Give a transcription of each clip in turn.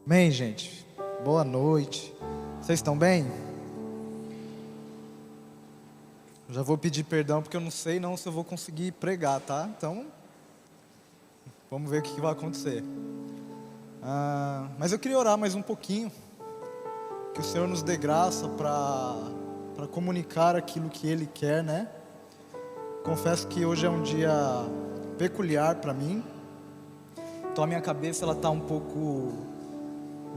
Amém, gente. Boa noite. Vocês estão bem? Já vou pedir perdão porque eu não sei não se eu vou conseguir pregar, tá? Então, vamos ver o que vai acontecer. Mas eu queria orar mais um pouquinho. Que o Senhor nos dê graça para comunicar aquilo que Ele quer, né? Confesso que hoje é um dia peculiar para mim. Então a minha cabeça ela está um pouco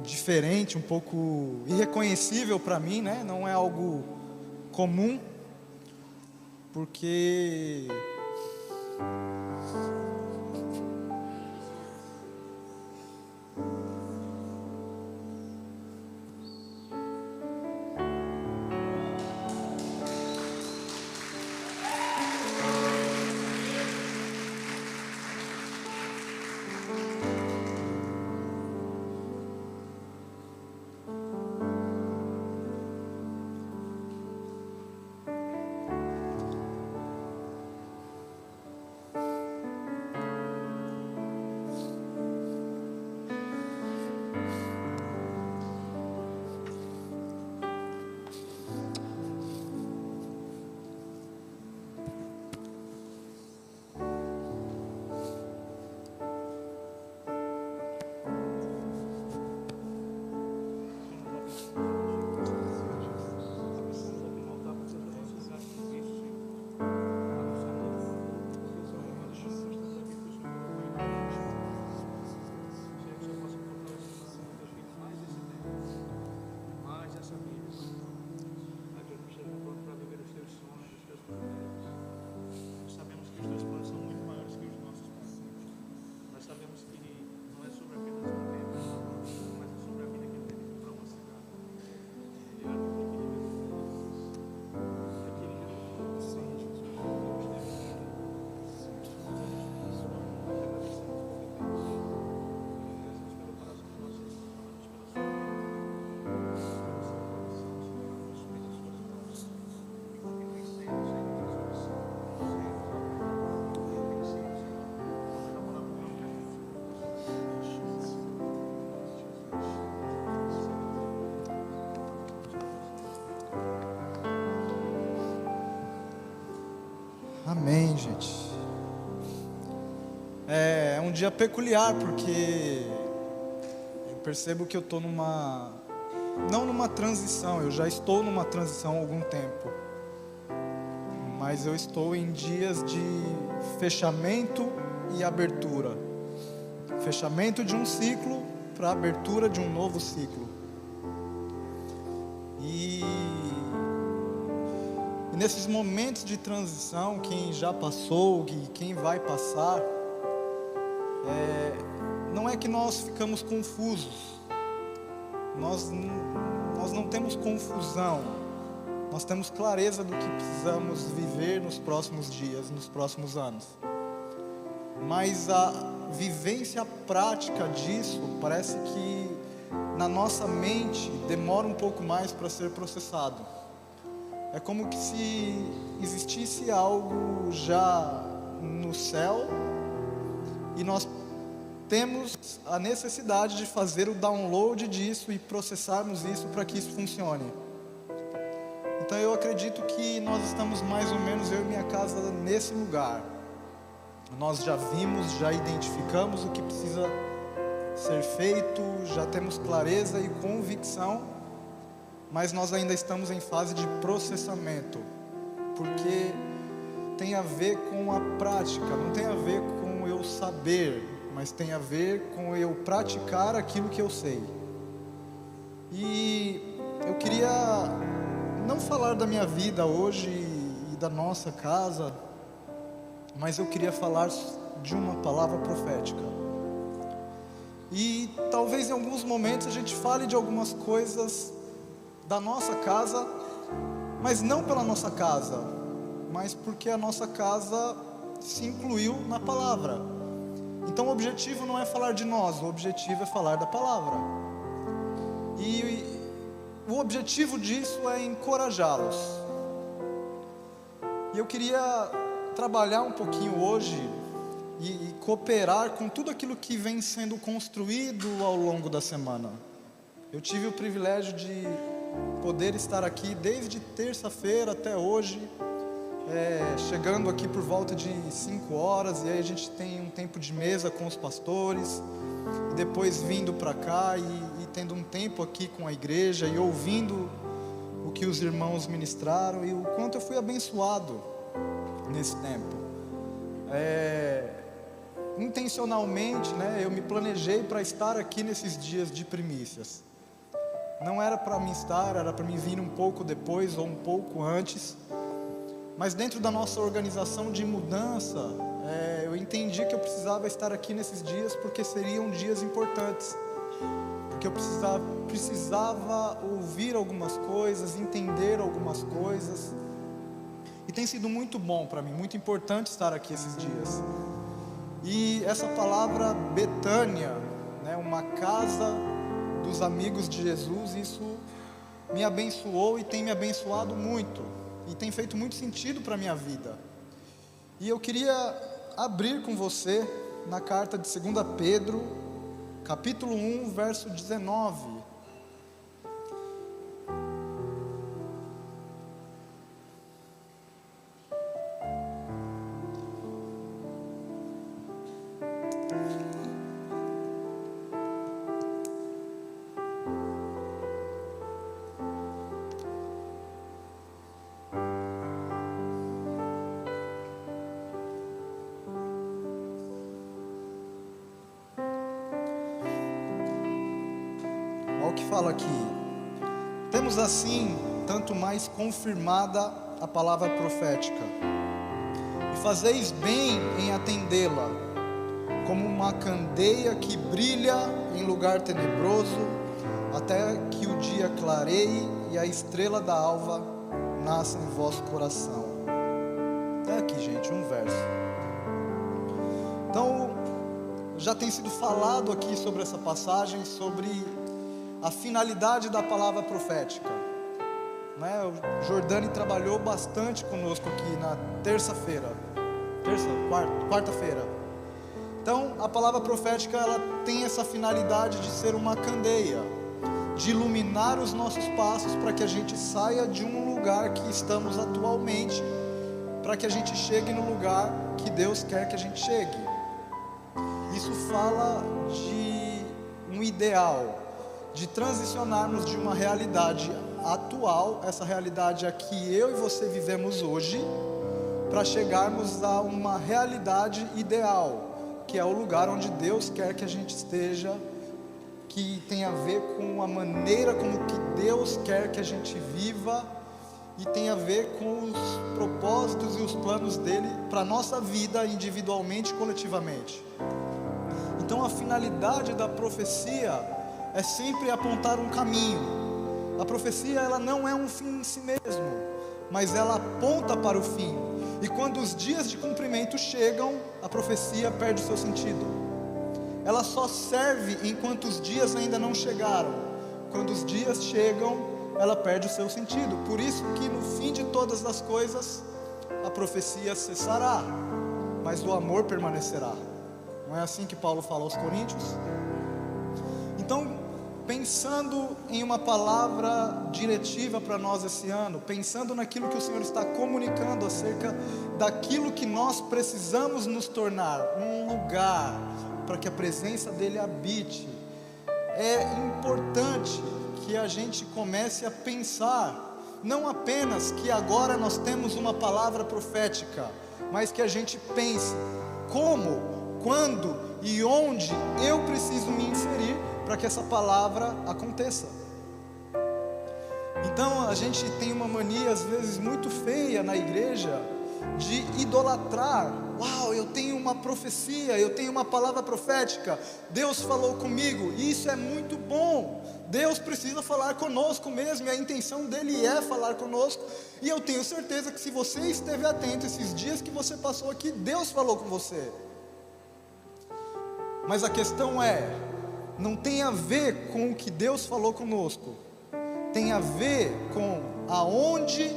diferente, um pouco irreconhecível para mim, né? Não é algo comum, porque amém, gente. É um dia peculiar porque eu percebo que eu estou não numa transição, eu já estou numa transição há algum tempo, mas eu estou em dias de fechamento e abertura. Fechamento de um ciclo para abertura de um novo ciclo. E nesses momentos de transição, quem já passou e quem vai passar, não é que nós ficamos confusos, nós não temos confusão, nós temos clareza do que precisamos viver nos próximos dias, nos próximos anos. Mas a vivência prática disso parece que na nossa mente demora um pouco mais para ser processado. É como que se existisse algo já no céu e nós temos a necessidade de fazer o download disso e processarmos isso para que isso funcione. Então eu acredito que nós estamos mais ou menos, eu e minha casa, nesse lugar. Nós já vimos, já identificamos o que precisa ser feito, já temos clareza e convicção, mas nós ainda estamos em fase de processamento, porque tem a ver com a prática, não tem a ver com eu saber, mas tem a ver com eu praticar aquilo que eu sei. E eu queria não falar da minha vida hoje e da nossa casa, mas eu queria falar de uma palavra profética. E talvez em alguns momentos a gente fale de algumas coisas da nossa casa, mas não pela nossa casa, mas porque a nossa casa se incluiu na palavra. Então o objetivo não é falar de nós, o objetivo é falar da palavra. E o objetivo disso é encorajá-los. E eu queria trabalhar um pouquinho hoje e cooperar com tudo aquilo que vem sendo construído ao longo da semana. Eu tive o privilégio de poder estar aqui desde terça-feira até hoje, chegando aqui por volta de 5 horas, e aí a gente tem um tempo de mesa com os pastores, e depois vindo para cá e tendo um tempo aqui com a igreja e ouvindo o que os irmãos ministraram e o quanto eu fui abençoado nesse tempo. Intencionalmente, eu me planejei para estar aqui nesses dias de primícias. Não era para mim estar, era para mim vir um pouco depois ou um pouco antes, mas dentro da nossa organização de mudança, eu entendi que eu precisava estar aqui nesses dias porque seriam dias importantes, porque eu precisava ouvir algumas coisas, entender algumas coisas, e tem sido muito bom para mim, muito importante estar aqui esses dias. E essa palavra Betânia, uma casa dos amigos de Jesus, isso me abençoou e tem me abençoado muito, e tem feito muito sentido para a minha vida. E eu queria abrir com você na carta de 2 Pedro, capítulo 1, verso 19. Olha o que fala aqui: temos assim tanto mais confirmada a palavra profética, e fazeis bem em atendê-la, como uma candeia que brilha em lugar tenebroso, até que o dia clareie e a estrela da alva nasça em vosso coração. Até aqui, gente, um verso. Então, já tem sido falado aqui sobre essa passagem, sobre a finalidade da palavra profética. O Jordani trabalhou bastante conosco aqui na quarta-feira. Então, a palavra profética, ela tem essa finalidade de ser uma candeia, de iluminar os nossos passos para que a gente saia de um lugar que estamos atualmente, para que a gente chegue no lugar que Deus quer que a gente chegue. Isso fala de um ideal, de transicionarmos de uma realidade atual, essa realidade a que eu e você vivemos hoje, para chegarmos a uma realidade ideal, que é o lugar onde Deus quer que a gente esteja, que tem a ver com a maneira como que Deus quer que a gente viva, e tem a ver com os propósitos e os planos dele para a nossa vida, individualmente e coletivamente. Então a finalidade da profecia é sempre apontar um caminho. A profecia, ela não é um fim em si mesmo, mas ela aponta para o fim. E quando os dias de cumprimento chegam, a profecia perde o seu sentido. Ela só serve enquanto os dias ainda não chegaram. Quando os dias chegam, ela perde o seu sentido. Por isso que no fim de todas as coisas, a profecia cessará, mas o amor permanecerá. Não é assim que Paulo fala aos Coríntios? Então, pensando em uma palavra diretiva para nós esse ano, pensando naquilo que o Senhor está comunicando acerca daquilo que nós precisamos nos tornar, um lugar para que a presença dele habite, é importante que a gente comece a pensar, não apenas que agora nós temos uma palavra profética, mas que a gente pense como, quando e onde eu preciso me inserir para que essa palavra aconteça. Então a gente tem uma mania às vezes muito feia na igreja de idolatrar. Uau, eu tenho uma profecia, eu tenho uma palavra profética, Deus falou comigo, e isso é muito bom. Deus precisa falar conosco mesmo, e a intenção dele é falar conosco, e eu tenho certeza que se você esteve atento esses dias que você passou aqui, Deus falou com você. Mas a questão é, não tem a ver com o que Deus falou conosco, tem a ver com aonde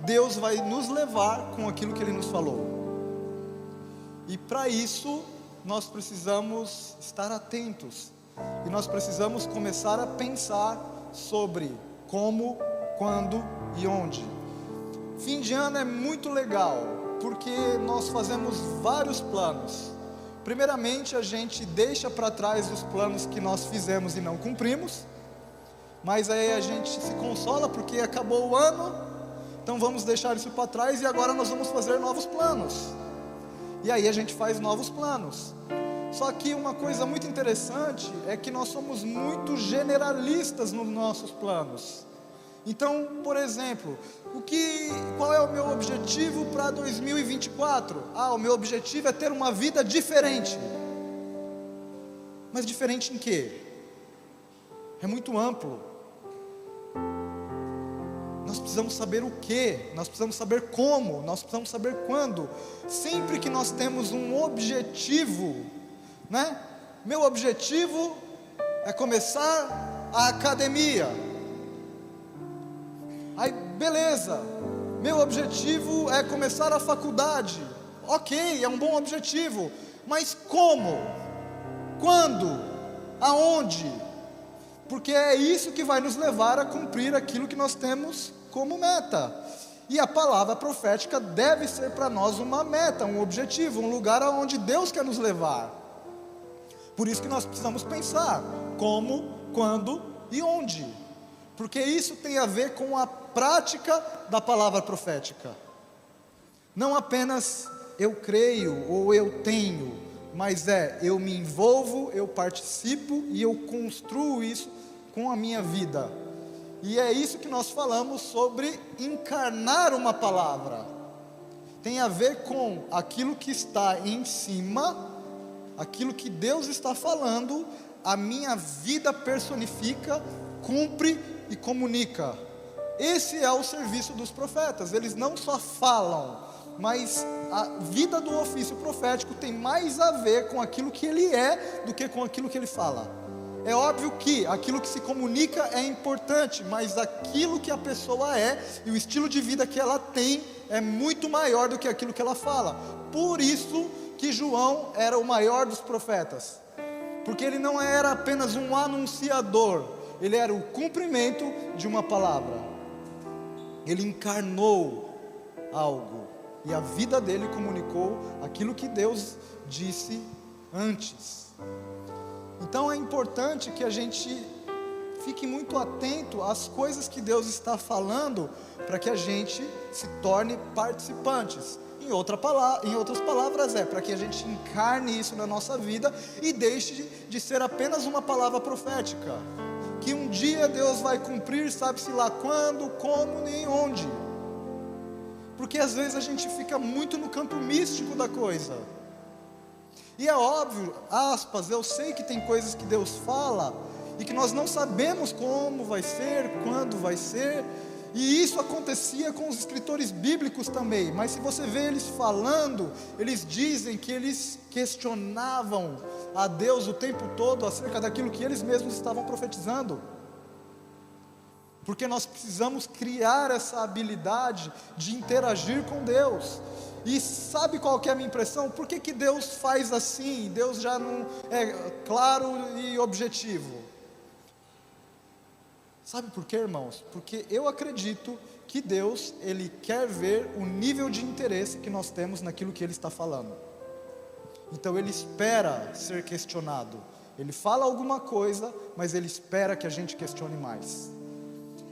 Deus vai nos levar com aquilo que Ele nos falou. E para isso, nós precisamos estar atentos. E nós precisamos começar a pensar sobre como, quando e onde. Fim de ano é muito legal, porque nós fazemos vários planos. Primeiramente, a gente deixa para trás os planos que nós fizemos e não cumprimos. Mas aí a gente se consola porque acabou o ano, então vamos deixar isso para trás e agora nós vamos fazer novos planos. E aí a gente faz novos planos. Só que uma coisa muito interessante é que nós somos muito generalistas nos nossos planos. Então, por exemplo, qual é o meu objetivo para 2024? O meu objetivo é ter uma vida diferente. Mas diferente em quê? É muito amplo. Nós precisamos saber o que, nós precisamos saber como, nós precisamos saber quando. Sempre que nós temos um objetivo, né? Meu objetivo é começar a academia. Aí, beleza. Meu objetivo é começar a faculdade. Ok, é um bom objetivo. Mas como? Quando? Aonde? Porque é isso que vai nos levar a cumprir aquilo que nós temos como meta. E a palavra profética deve ser para nós uma meta, um objetivo, um lugar aonde Deus quer nos levar. Por isso que nós precisamos pensar como, quando e onde. Porque isso tem a ver com a prática da palavra profética. Não apenas eu creio ou eu tenho, mas eu me envolvo, eu participo e eu construo isso com a minha vida. E é isso que nós falamos sobre encarnar uma palavra. Tem a ver com aquilo que está em cima, aquilo que Deus está falando, a minha vida personifica, cumpre e comunica. Esse é o serviço dos profetas. Eles não só falam, mas a vida do ofício profético tem mais a ver com aquilo que ele é do que com aquilo que ele fala. É óbvio que aquilo que se comunica é importante, mas aquilo que a pessoa é e o estilo de vida que ela tem é muito maior do que aquilo que ela fala. Por isso que João era o maior dos profetas, porque ele não era apenas um anunciador, ele era o cumprimento de uma palavra. Ele encarnou algo e a vida dele comunicou aquilo que Deus disse antes. Então é importante que a gente fique muito atento às coisas que Deus está falando, para que a gente se torne participantes. Em outras palavras, para que a gente encarne isso na nossa vida e deixe de ser apenas uma palavra profética, que um dia Deus vai cumprir, sabe-se lá quando, como, nem onde. Porque às vezes a gente fica muito no campo místico da coisa. E é óbvio, eu sei que tem coisas que Deus fala e que nós não sabemos como vai ser, quando vai ser. E isso acontecia com os escritores bíblicos também. Mas se você vê eles falando, eles dizem que eles questionavam a Deus o tempo todo acerca daquilo que eles mesmos estavam profetizando. Porque nós precisamos criar essa habilidade de interagir com Deus. E sabe qual que é a minha impressão? Por que Deus faz assim? Deus já não é claro e objetivo. Sabe por quê, irmãos? Porque eu acredito que Deus, Ele quer ver o nível de interesse que nós temos naquilo que Ele está falando. Então Ele espera ser questionado. Ele fala alguma coisa, mas Ele espera que a gente questione mais.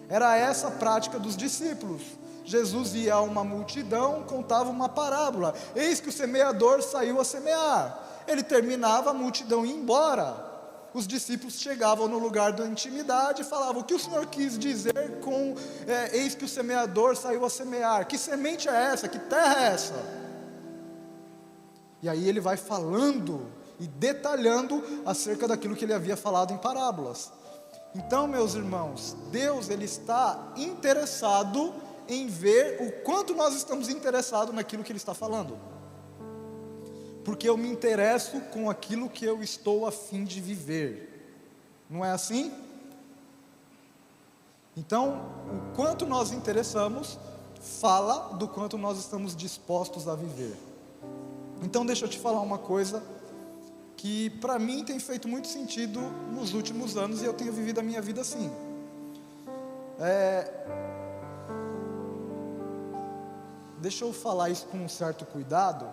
Era essa a prática dos discípulos. Jesus ia a uma multidão, contava uma parábola. Eis que o semeador saiu a semear. Ele terminava, a multidão ia embora. Os discípulos chegavam no lugar da intimidade e falavam: o que o Senhor quis dizer com eis que o semeador saiu a semear? Que semente é essa? Que terra é essa? E aí ele vai falando e detalhando acerca daquilo que ele havia falado em parábolas. Então, meus irmãos, Deus, Ele está interessado em ver o quanto nós estamos interessados naquilo que Ele está falando. Porque eu me interesso com aquilo que eu estou a fim de viver. Não é assim? Então, o quanto nós interessamos, fala do quanto nós estamos dispostos a viver. Então deixa eu te falar uma coisa que para mim tem feito muito sentido nos últimos anos, e eu tenho vivido a minha vida assim. Deixa eu falar isso com um certo cuidado.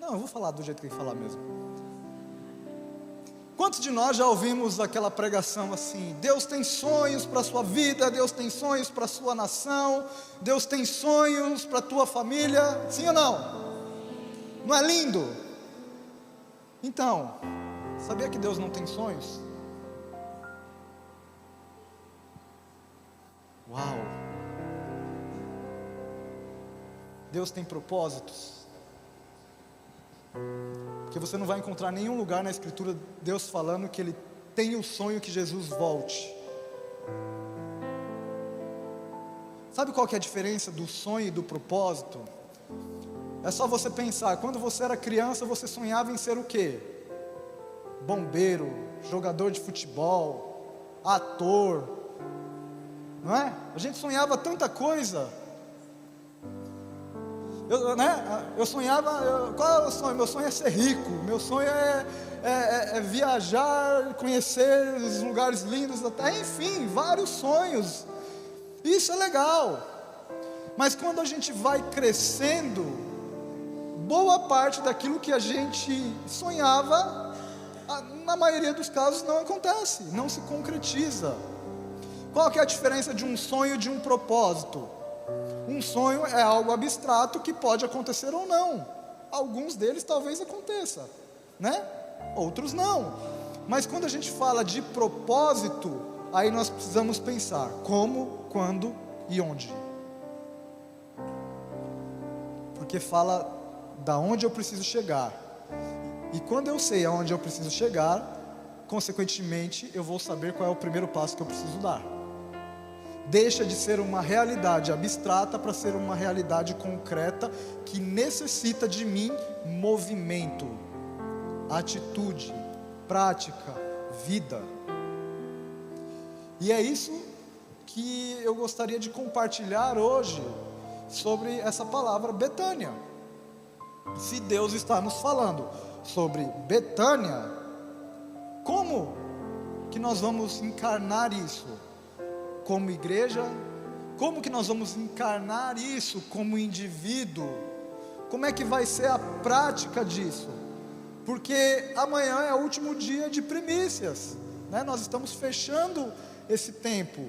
Não, eu vou falar do jeito que tem que falar mesmo. Quantos de nós já ouvimos aquela pregação assim: Deus tem sonhos para a sua vida, Deus tem sonhos para a sua nação, Deus tem sonhos para a tua família? Sim ou não? Não é lindo? Então, sabia que Deus não tem sonhos? Uau! Deus tem propósitos. Porque você não vai encontrar nenhum lugar na Escritura Deus falando que Ele tem o sonho que Jesus volte. Sabe qual que é a diferença do sonho e do propósito? É só você pensar, quando você era criança você sonhava em ser o quê? Bombeiro, jogador de futebol, ator, não é? A gente sonhava tanta coisa. Eu sonhava, qual é o sonho? Meu sonho é ser rico, meu sonho é viajar, conhecer os lugares lindos da terra, enfim, vários sonhos. Isso é legal, mas quando a gente vai crescendo, boa parte daquilo que a gente sonhava, na maioria dos casos não acontece, não se concretiza. Qual que é a diferença de um sonho e de um propósito? Um sonho é algo abstrato que pode acontecer ou não. Alguns deles talvez aconteça, né? Outros não. Mas quando a gente fala de propósito, aí nós precisamos pensar como, quando e onde. Porque fala da onde eu preciso chegar. E quando eu sei aonde eu preciso chegar, consequentemente eu vou saber qual é o primeiro passo que eu preciso dar. Deixa de ser uma realidade abstrata para ser uma realidade concreta que necessita de mim movimento, atitude, prática, vida. E é isso que eu gostaria de compartilhar hoje sobre essa palavra Betânia. Se Deus está nos falando sobre Betânia, como que nós vamos encarnar isso? Como igreja, como que nós vamos encarnar isso como indivíduo? Como é que vai ser a prática disso? Porque amanhã é o último dia de primícias, né? Nós estamos fechando esse tempo,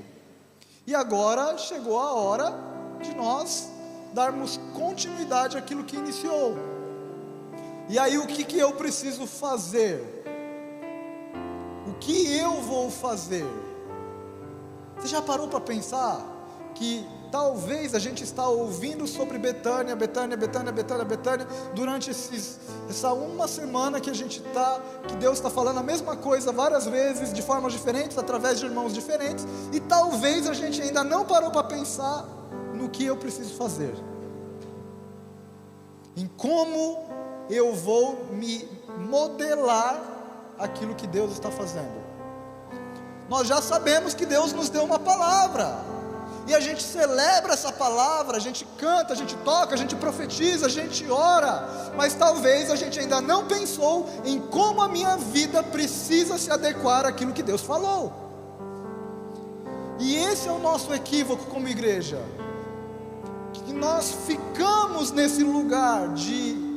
e agora chegou a hora de nós darmos continuidade àquilo que iniciou. E aí o que eu preciso fazer? O que eu vou fazer? Você já parou para pensar que talvez a gente está ouvindo sobre Betânia durante essa uma semana que a gente está, que Deus está falando a mesma coisa várias vezes, de formas diferentes, através de irmãos diferentes, e talvez a gente ainda não parou para pensar no que eu preciso fazer, em como eu vou me modelar aquilo que Deus está fazendo. Nós já sabemos que Deus nos deu uma palavra, e a gente celebra essa palavra, a gente canta, a gente toca, a gente profetiza, a gente ora, mas talvez a gente ainda não pensou em como a minha vida precisa se adequar àquilo que Deus falou. E esse é o nosso equívoco como igreja, que nós ficamos nesse lugar de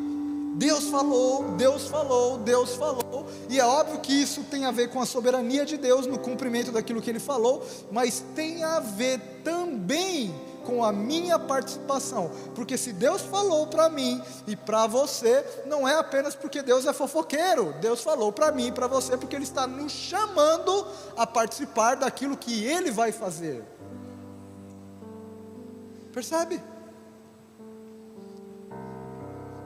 Deus falou, Deus falou, Deus falou, e é óbvio que isso tem a ver com a soberania de Deus no cumprimento daquilo que Ele falou, mas tem a ver também com a minha participação, porque se Deus falou para mim e para você, não é apenas porque Deus é fofoqueiro. Deus falou para mim e para você porque Ele está nos chamando a participar daquilo que Ele vai fazer. Percebe?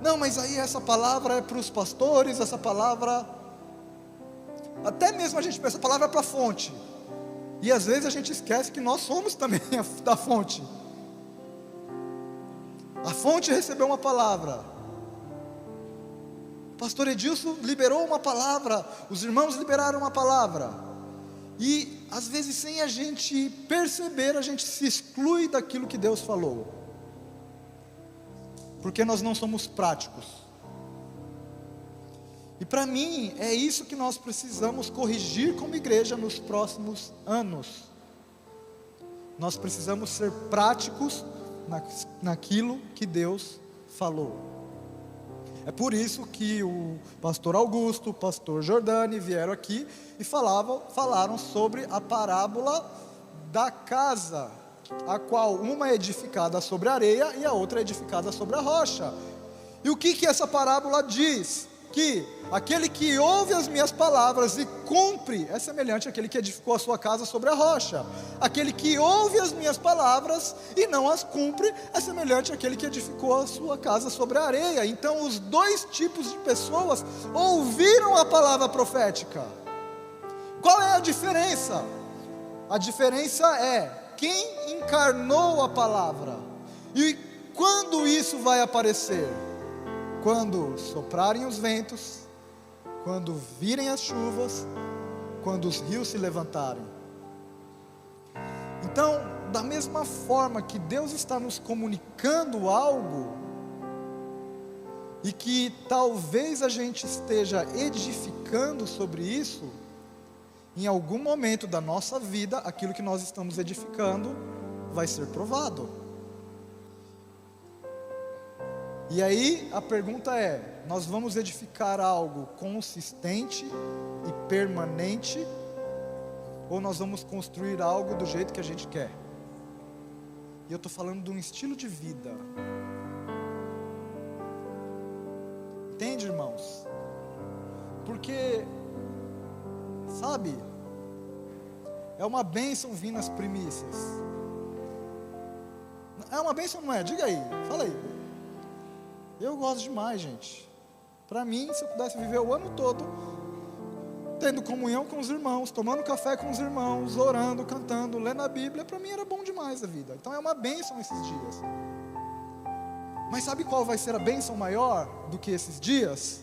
Não, mas aí essa palavra é para os pastores, essa palavra, até mesmo a gente pensa, essa palavra é para a fonte, e às vezes a gente esquece que nós somos também da fonte. A fonte recebeu uma palavra, o pastor Edilson liberou uma palavra, os irmãos liberaram uma palavra, E às vezes, sem a gente perceber, a gente se exclui daquilo que Deus falou, porque nós não somos práticos. E para mim, é isso que nós precisamos corrigir como igreja nos próximos anos. Nós precisamos ser práticos naquilo que Deus falou. É por isso que o pastor Augusto, o pastor Jordani vieram aqui e falaram sobre a parábola da casa, a qual uma é edificada sobre a areia e a outra é edificada sobre a rocha. E o que essa parábola diz? Que aquele que ouve as minhas palavras e cumpre é semelhante àquele que edificou a sua casa sobre a rocha. Aquele que ouve as minhas palavras e não as cumpre é semelhante àquele que edificou a sua casa sobre a areia. Então os dois tipos de pessoas ouviram a palavra profética. Qual é a diferença? A diferença é quem encarnou a palavra. E quando isso vai aparecer? Quando soprarem os ventos, quando virem as chuvas, quando os rios se levantarem. Então, da mesma forma que Deus está nos comunicando algo, e que talvez a gente esteja edificando sobre isso, em algum momento da nossa vida, aquilo que nós estamos edificando vai ser provado. E aí a pergunta é: nós vamos edificar algo consistente e permanente, ou nós vamos construir algo do jeito que a gente quer? E eu estou falando de um estilo de vida. Entende, irmãos? Porque, sabe, é uma bênção vir nas primícias. É uma bênção, não é? Diga aí, fala aí. Eu gosto demais, gente. Para mim, se eu pudesse viver o ano todo tendo comunhão com os irmãos, tomando café com os irmãos, orando, cantando, lendo a Bíblia, para mim era bom demais a vida. Então é uma bênção esses dias. Mas sabe qual vai ser a bênção maior do que esses dias?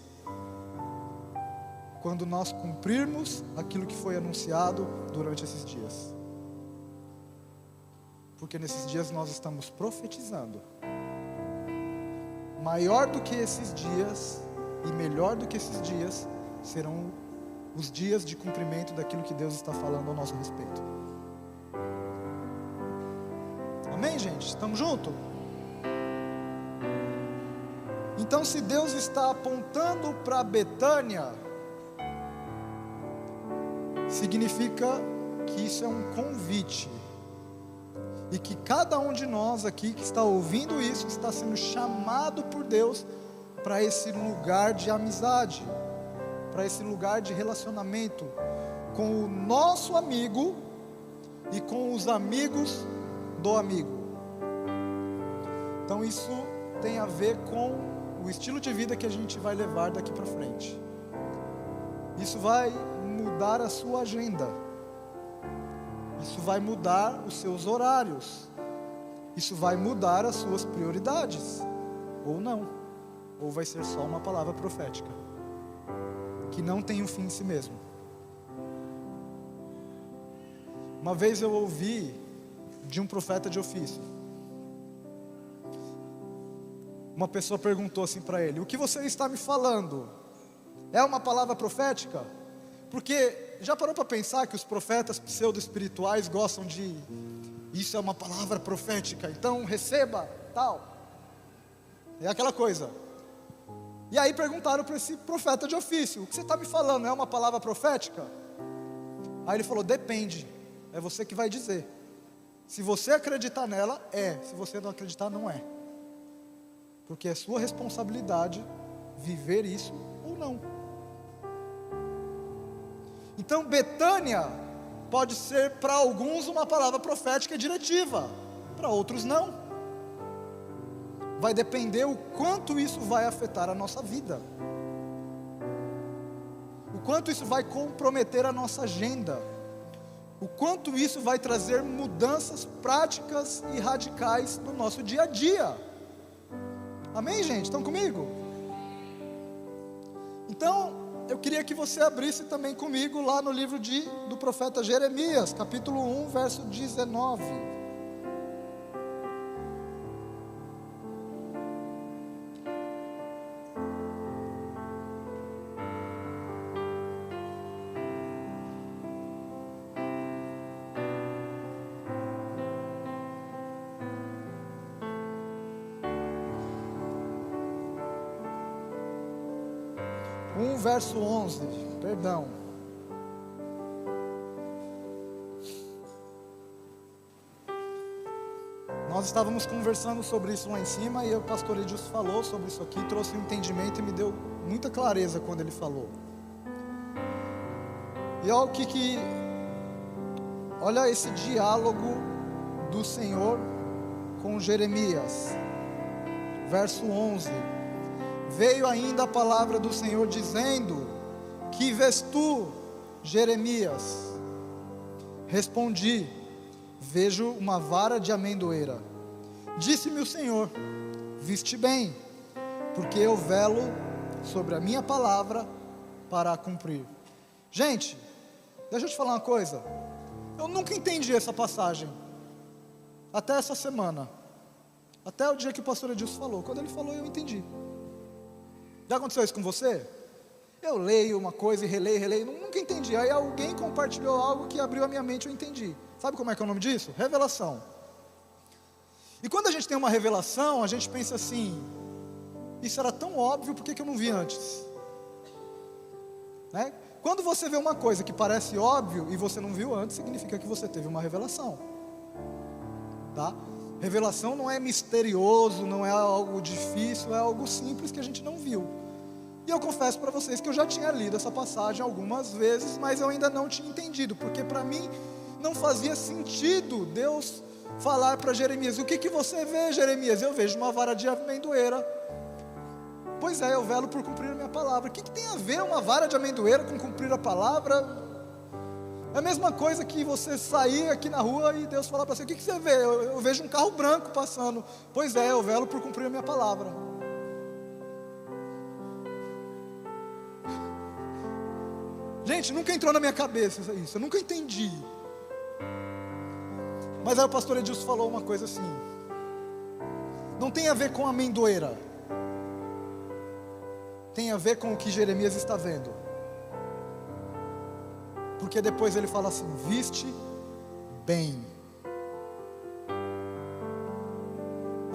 Quando nós cumprirmos aquilo que foi anunciado durante esses dias. Porque nesses dias nós estamos profetizando. Maior do que esses dias e melhor do que esses dias serão os dias de cumprimento daquilo que Deus está falando ao nosso respeito. Amém, gente? Estamos juntos? Então, se Deus está apontando para Betânia, significa que isso é um convite. E que cada um de nós aqui que está ouvindo isso está sendo chamado por Deus para esse lugar de amizade, para esse lugar de relacionamento com o nosso amigo e com os amigos do amigo. Então isso tem a ver com o estilo de vida que a gente vai levar daqui para frente. Isso vai mudar a sua agenda. Isso vai mudar os seus horários. Isso vai mudar as suas prioridades. Ou não. Ou vai ser só uma palavra profética que não tem um fim em si mesmo. Uma vez eu ouvi de um profeta de ofício. Uma pessoa perguntou assim para ele: o que você está me falando? É uma palavra profética? Porque já parou para pensar que os profetas pseudo-espirituais gostam de: isso é uma palavra profética, então receba, tal. É aquela coisa. E aí perguntaram para esse profeta de ofício: o que você está me falando, é uma palavra profética? Aí ele falou: depende, é você que vai dizer. Se você acreditar nela, é. Se você não acreditar, não é. Porque é sua responsabilidade viver isso ou não. Então Betânia pode ser para alguns uma palavra profética diretiva, para outros não. Vai depender o quanto isso vai afetar a nossa vida, o quanto isso vai comprometer a nossa agenda, o quanto isso vai trazer mudanças práticas e radicais no nosso dia a dia. Amém, gente? Estão comigo? Então, eu queria que você abrisse também comigo lá no livro do profeta Jeremias, capítulo 1, verso 19. Verso 11, perdão. Nós estávamos conversando sobre isso lá em cima e o pastor Edilson falou sobre isso aqui, trouxe um entendimento e me deu muita clareza quando ele falou. E olha olha esse diálogo do Senhor com Jeremias, verso 11. Veio ainda a palavra do Senhor dizendo: que vês tu, Jeremias? Respondi: vejo uma vara de amendoeira. Disse-me o Senhor: viste bem, porque eu velo sobre a minha palavra para a cumprir. Gente, deixa eu te falar uma coisa. Eu nunca entendi essa passagem, até essa semana, até o dia que o pastor Edilson falou. Quando ele falou, eu entendi. Já aconteceu isso com você? Eu leio uma coisa e releio, nunca entendi. Aí alguém compartilhou algo que abriu a minha mente e eu entendi. Sabe como é que é o nome disso? Revelação. E quando a gente tem uma revelação, a gente pensa assim: isso era tão óbvio, por que eu não vi antes? Né? Quando você vê uma coisa que parece óbvio e você não viu antes, significa que você teve uma revelação. Tá? Revelação não é misterioso, não é algo difícil, é algo simples que a gente não viu. E eu confesso para vocês que eu já tinha lido essa passagem algumas vezes, mas eu ainda não tinha entendido, porque para mim não fazia sentido Deus falar para Jeremias: o que você vê, Jeremias? Eu vejo uma vara de amendoeira. Pois é, eu velo por cumprir a minha palavra. O que tem a ver uma vara de amendoeira com cumprir a palavra? É a mesma coisa que você sair aqui na rua e Deus falar para você: o que você vê? Eu vejo um carro branco passando. Pois é, eu velo por cumprir a minha palavra. Gente, nunca entrou na minha cabeça isso, eu nunca entendi. Mas aí o pastor Edilson falou uma coisa assim: não tem a ver com a amendoeira, tem a ver com o que Jeremias está vendo. Porque depois ele fala assim: viste bem.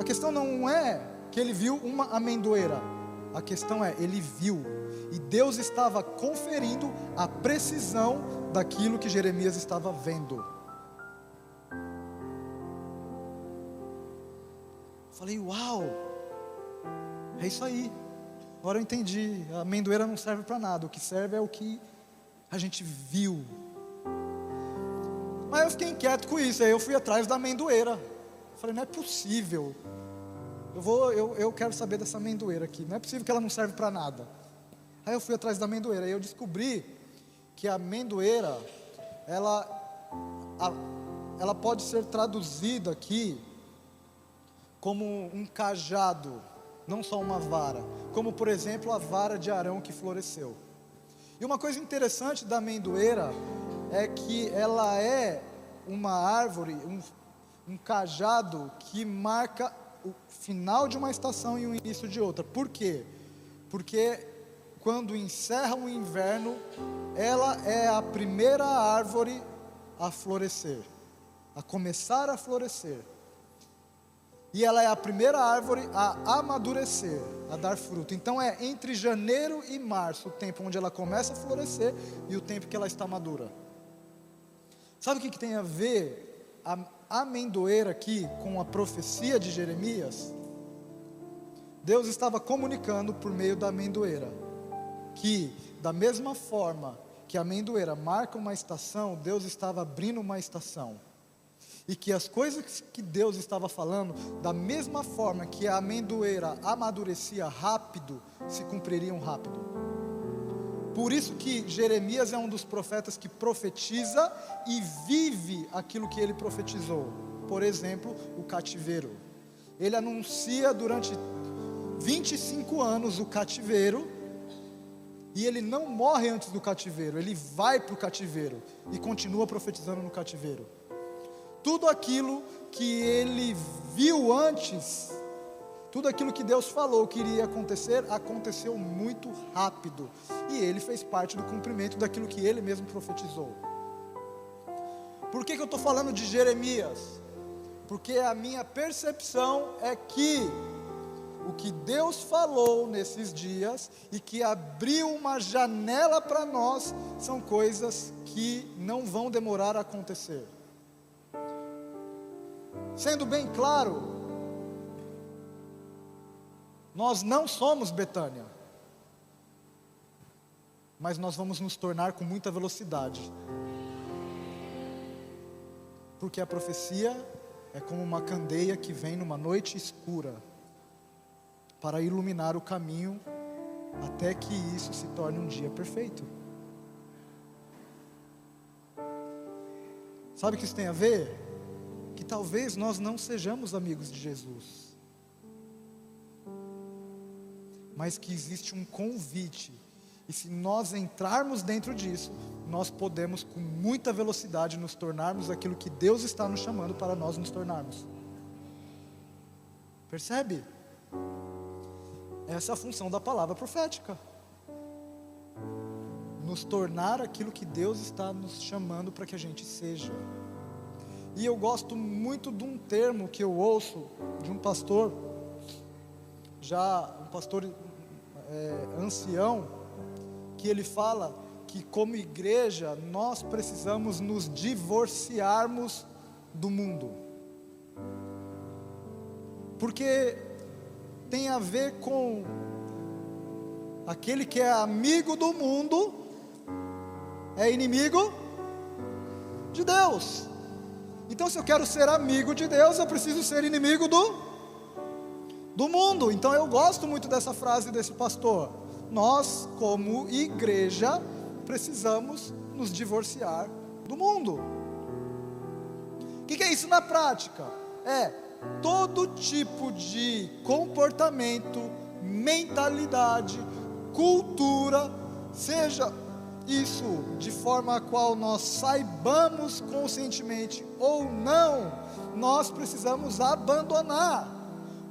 A questão não é que ele viu uma amendoeira, a questão é, ele viu, e Deus estava conferindo a precisão daquilo que Jeremias estava vendo. Falei: uau, é isso aí. Agora eu entendi, a amendoeira não serve para nada, o que serve é o que a gente viu. Mas eu fiquei inquieto com isso, aí eu fui atrás da amendoeira. Falei: não é possível, eu quero saber dessa amendoeira aqui, não é possível que ela não serve para nada. Aí eu fui atrás da amendoeira, e eu descobri que a amendoeira, ela pode ser traduzida aqui como um cajado, não só uma vara, como por exemplo a vara de Arão que floresceu. E uma coisa interessante da amendoeira é que ela é uma árvore, um cajado que marca o final de uma estação e o início de outra. Por quê? Porque quando encerra o inverno, ela é a primeira árvore a florescer, a começar a florescer. E ela é a primeira árvore a amadurecer, a dar fruto. Então é entre janeiro e março o tempo onde ela começa a florescer e o tempo que ela está madura. Sabe o que tem a ver a amendoeira aqui com a profecia de Jeremias? Deus estava comunicando por meio da amendoeira que, da mesma forma que a amendoeira marca uma estação, Deus estava abrindo uma estação. E que as coisas que Deus estava falando, da mesma forma que a amendoeira amadurecia rápido, se cumpririam rápido. Por isso que Jeremias é um dos profetas que profetiza e vive aquilo que ele profetizou. Por exemplo, o cativeiro. Ele anuncia durante 25 anos o cativeiro, E ele não morre antes do cativeiro, ele vai para o cativeiro e continua profetizando no cativeiro. Tudo aquilo que ele viu antes, tudo aquilo que Deus falou que iria acontecer, aconteceu muito rápido. E ele fez parte do cumprimento daquilo que ele mesmo profetizou. Por que eu estou falando de Jeremias? Porque a minha percepção é que o que Deus falou nesses dias e que abriu uma janela para nós, são coisas que não vão demorar a acontecer. Sendo bem claro, nós não somos Betânia, mas nós vamos nos tornar com muita velocidade, porque a profecia é como uma candeia que vem numa noite escura, para iluminar o caminho, até que isso se torne um dia perfeito. Sabe o que isso tem a ver? Que talvez nós não sejamos amigos de Jesus, mas que existe um convite, e se nós entrarmos dentro disso, nós podemos com muita velocidade nos tornarmos aquilo que Deus está nos chamando para nós nos tornarmos. Percebe? Essa é a função da palavra profética, nos tornar aquilo que Deus está nos chamando para que a gente seja. E eu gosto muito de um termo que eu ouço de um pastor, ancião, que ele fala que como igreja nós precisamos nos divorciarmos do mundo, porque tem a ver com aquele que é amigo do mundo, é inimigo de Deus. Então, se eu quero ser amigo de Deus, eu preciso ser inimigo do mundo. Então, eu gosto muito dessa frase desse pastor. Nós, como igreja, precisamos nos divorciar do mundo. O que é isso na prática? É todo tipo de comportamento, mentalidade, cultura, seja isso de forma a qual nós saibamos conscientemente ou não, nós precisamos abandonar,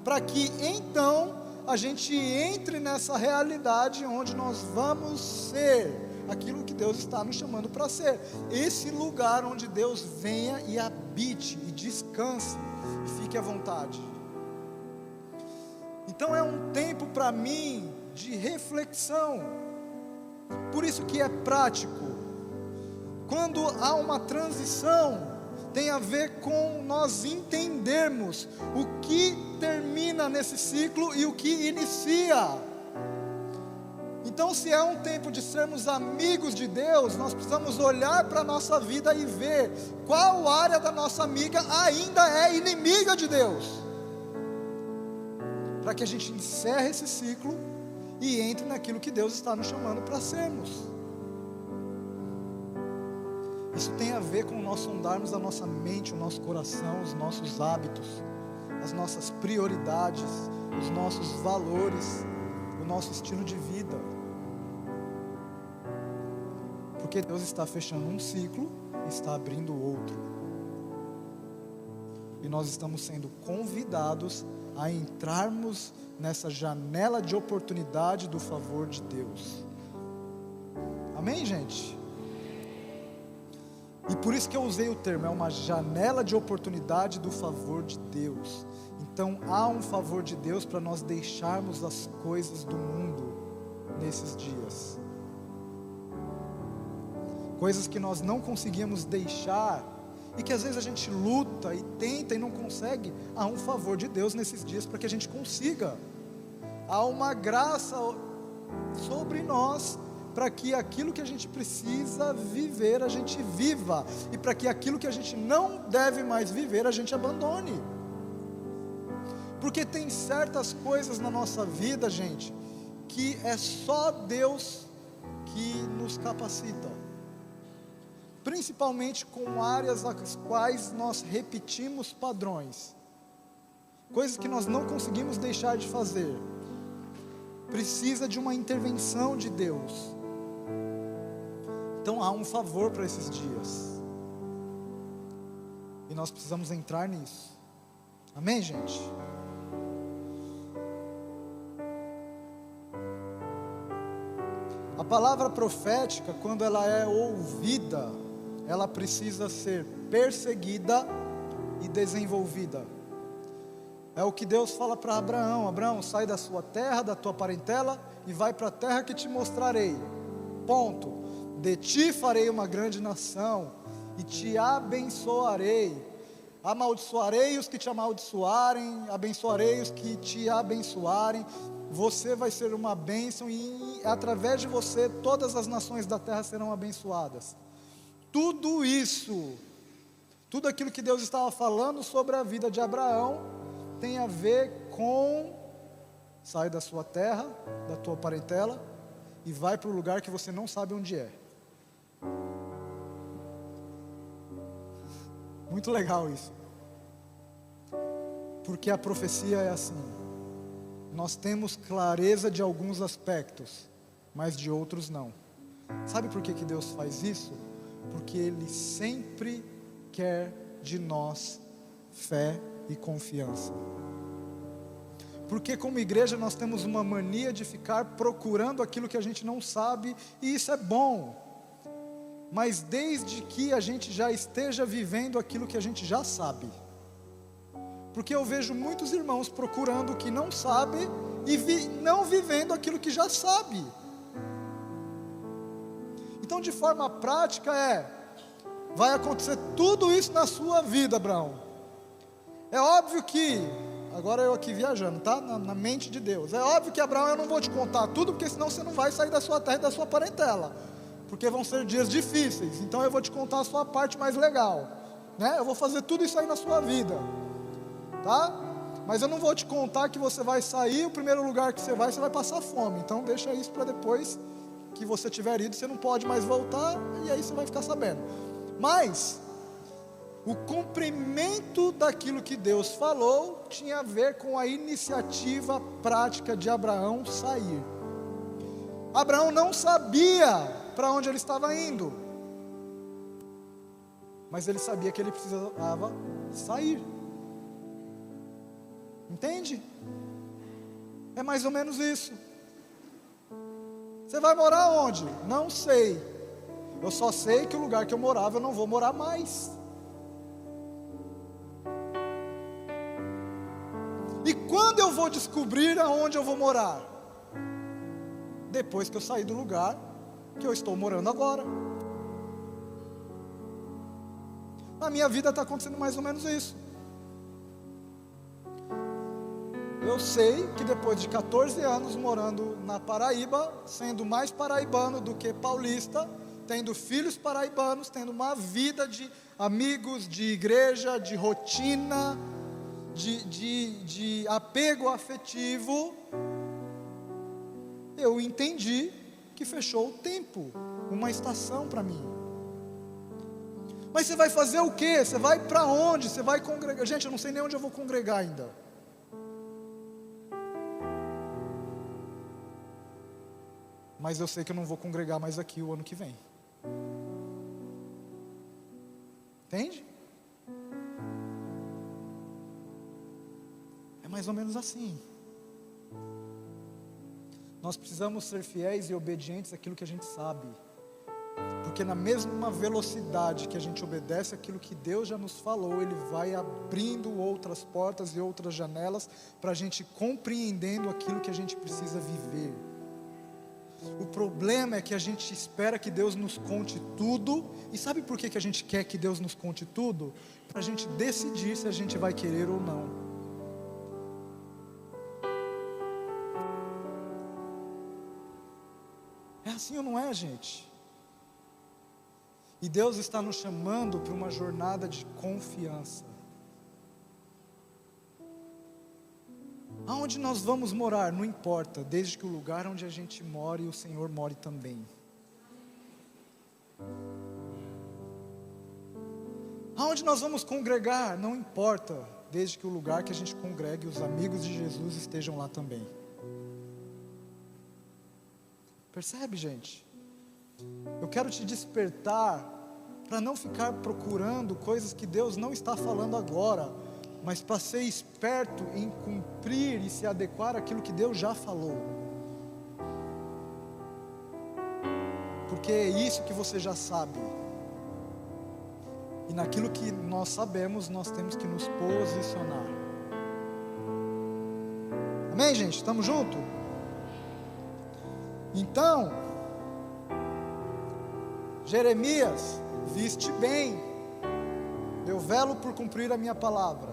para que então a gente entre nessa realidade onde nós vamos ser aquilo que Deus está nos chamando para ser, esse lugar onde Deus venha e habite e descanse e fique à vontade. Então é um tempo para mim de reflexão, por isso que é prático. Quando há uma transição, tem a ver com nós entendermos o que termina nesse ciclo e o que inicia. Então, se é um tempo de sermos amigos de Deus, nós precisamos olhar para a nossa vida e ver qual área da nossa amiga ainda é inimiga de Deus, para que a gente encerre esse ciclo e entre naquilo que Deus está nos chamando para sermos. Isso tem a ver com nós sondarmos a nossa mente, o nosso coração, os nossos hábitos, as nossas prioridades, os nossos valores, o nosso estilo de vida. Porque Deus está fechando um ciclo e está abrindo outro. E nós estamos sendo convidados a entrarmos nessa janela de oportunidade do favor de Deus. Amém, gente? E por isso que eu usei o termo, é uma janela de oportunidade do favor de Deus. Então há um favor de Deus para nós deixarmos as coisas do mundo nesses dias. Coisas que nós não conseguimos deixar, e que às vezes a gente luta e tenta e não consegue. Há um favor de Deus nesses dias para que a gente consiga. Há uma graça sobre nós, para que aquilo que a gente precisa viver, a gente viva, e para que aquilo que a gente não deve mais viver, a gente abandone. Porque tem certas coisas na nossa vida, gente, que é só Deus que nos capacita, principalmente com áreas as quais nós repetimos padrões, coisas que nós não conseguimos deixar de fazer. precisa de uma intervenção de Deus. Então há um favor para esses dias, e nós precisamos entrar nisso. Amém, gente? A palavra profética, quando ela é ouvida, ela precisa ser perseguida e desenvolvida. É o que Deus fala para Abraão: Abraão, sai da sua terra, da tua parentela, e vai para a terra que te mostrarei. Ponto. De ti farei uma grande nação, e te abençoarei. Amaldiçoarei os que te amaldiçoarem, abençoarei os que te abençoarem. Você vai ser uma bênção, e através de você todas as nações da terra serão abençoadas. Tudo isso, tudo aquilo que Deus estava falando sobre a vida de Abraão, tem a ver com: sai da sua terra, da tua parentela, e vai para o lugar que você não sabe onde é. Muito legal isso, porque a profecia é assim: nós temos clareza de alguns aspectos, mas de outros não. Sabe por que Deus faz isso? Porque Ele sempre quer de nós fé e confiança. Porque como igreja nós temos uma mania de ficar procurando aquilo que a gente não sabe, e isso é bom, mas desde que a gente já esteja vivendo aquilo que a gente já sabe. Porque eu vejo muitos irmãos procurando o que não sabe e não vivendo aquilo que já sabe. Então, de forma prática, vai acontecer tudo isso na sua vida, Abraão. É óbvio que, agora eu aqui viajando, tá? Na mente de Deus. É óbvio que, Abraão, eu não vou te contar tudo, porque senão você não vai sair da sua terra e da sua parentela. Porque vão ser dias difíceis. Então eu vou te contar a sua parte mais legal, né? Eu vou fazer tudo isso aí na sua vida, tá? Mas eu não vou te contar que você vai sair, o primeiro lugar que você vai passar fome. Então deixa isso para depois que você tiver ido, você não pode mais voltar, e aí você vai ficar sabendo. Mas o cumprimento daquilo que Deus falou tinha a ver com a iniciativa prática de Abraão sair. Abraão não sabia para onde ele estava indo, mas ele sabia que ele precisava sair. Entende? É mais ou menos isso. Você vai morar onde? Não sei. Eu só sei que o lugar que eu morava eu não vou morar mais. E quando eu vou descobrir aonde eu vou morar? Depois que eu sair do lugar que eu estou morando agora. Na minha vida está acontecendo mais ou menos isso. Eu sei que depois de 14 anos morando na Paraíba, sendo mais paraibano do que paulista, tendo filhos paraibanos, tendo uma vida de amigos, de igreja, de rotina, de apego afetivo, eu entendi que fechou o tempo, uma estação para mim. Mas você vai fazer o quê? Você vai para onde? Você vai congregar? Gente, eu não sei nem onde eu vou congregar ainda. Mas eu sei que eu não vou congregar mais aqui o ano que vem. Entende? É mais ou menos assim. Nós precisamos ser fiéis e obedientes àquilo que a gente sabe. Porque na mesma velocidade que a gente obedece àquilo que Deus já nos falou, Ele vai abrindo outras portas e outras janelas para a gente compreendendo aquilo que a gente precisa viver. O problema é que a gente espera que Deus nos conte tudo. E sabe por que a gente quer que Deus nos conte tudo? Para a gente decidir se a gente vai querer ou não. É assim ou não é, gente? E Deus está nos chamando para uma jornada de confiança. Aonde nós vamos morar, não importa, desde que o lugar onde a gente mora e o Senhor more também. Aonde nós vamos congregar, não importa, desde que o lugar que a gente congregue, os amigos de Jesus estejam lá também. Percebe, gente? Eu quero te despertar para não ficar procurando coisas que Deus não está falando agora, mas para ser esperto em cumprir e se adequar àquilo que Deus já falou. Porque é isso que você já sabe. E naquilo que nós sabemos, nós temos que nos posicionar. Amém, gente? Estamos juntos? Então, Jeremias, viste bem, eu velo por cumprir a minha palavra.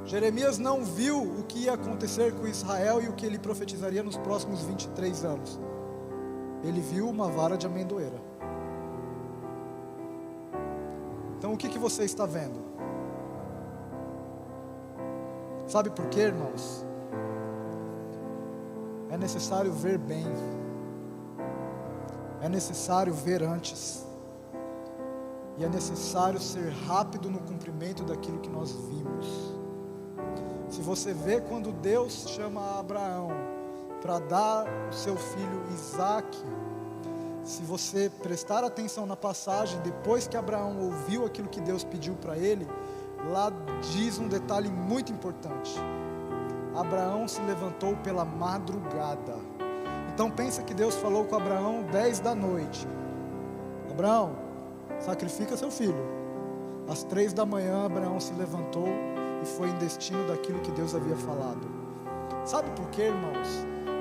Jeremias não viu o que ia acontecer com Israel e o que ele profetizaria nos próximos 23 anos. Ele viu uma vara de amendoeira. Então o que você está vendo? Sabe por quê, irmãos? É necessário ver bem. É necessário ver antes. E é necessário ser rápido no cumprimento daquilo que nós vimos. Se você vê quando Deus chama Abraão para dar o seu filho Isaque, se você prestar atenção na passagem, depois que Abraão ouviu aquilo que Deus pediu para ele, lá diz um detalhe muito importante: Abraão se levantou pela madrugada. Então pensa que Deus falou com Abraão 10 da noite: Abraão, sacrifica seu filho. Às 3 da manhã Abraão se levantou e foi em destino daquilo que Deus havia falado. Sabe por quê, irmãos?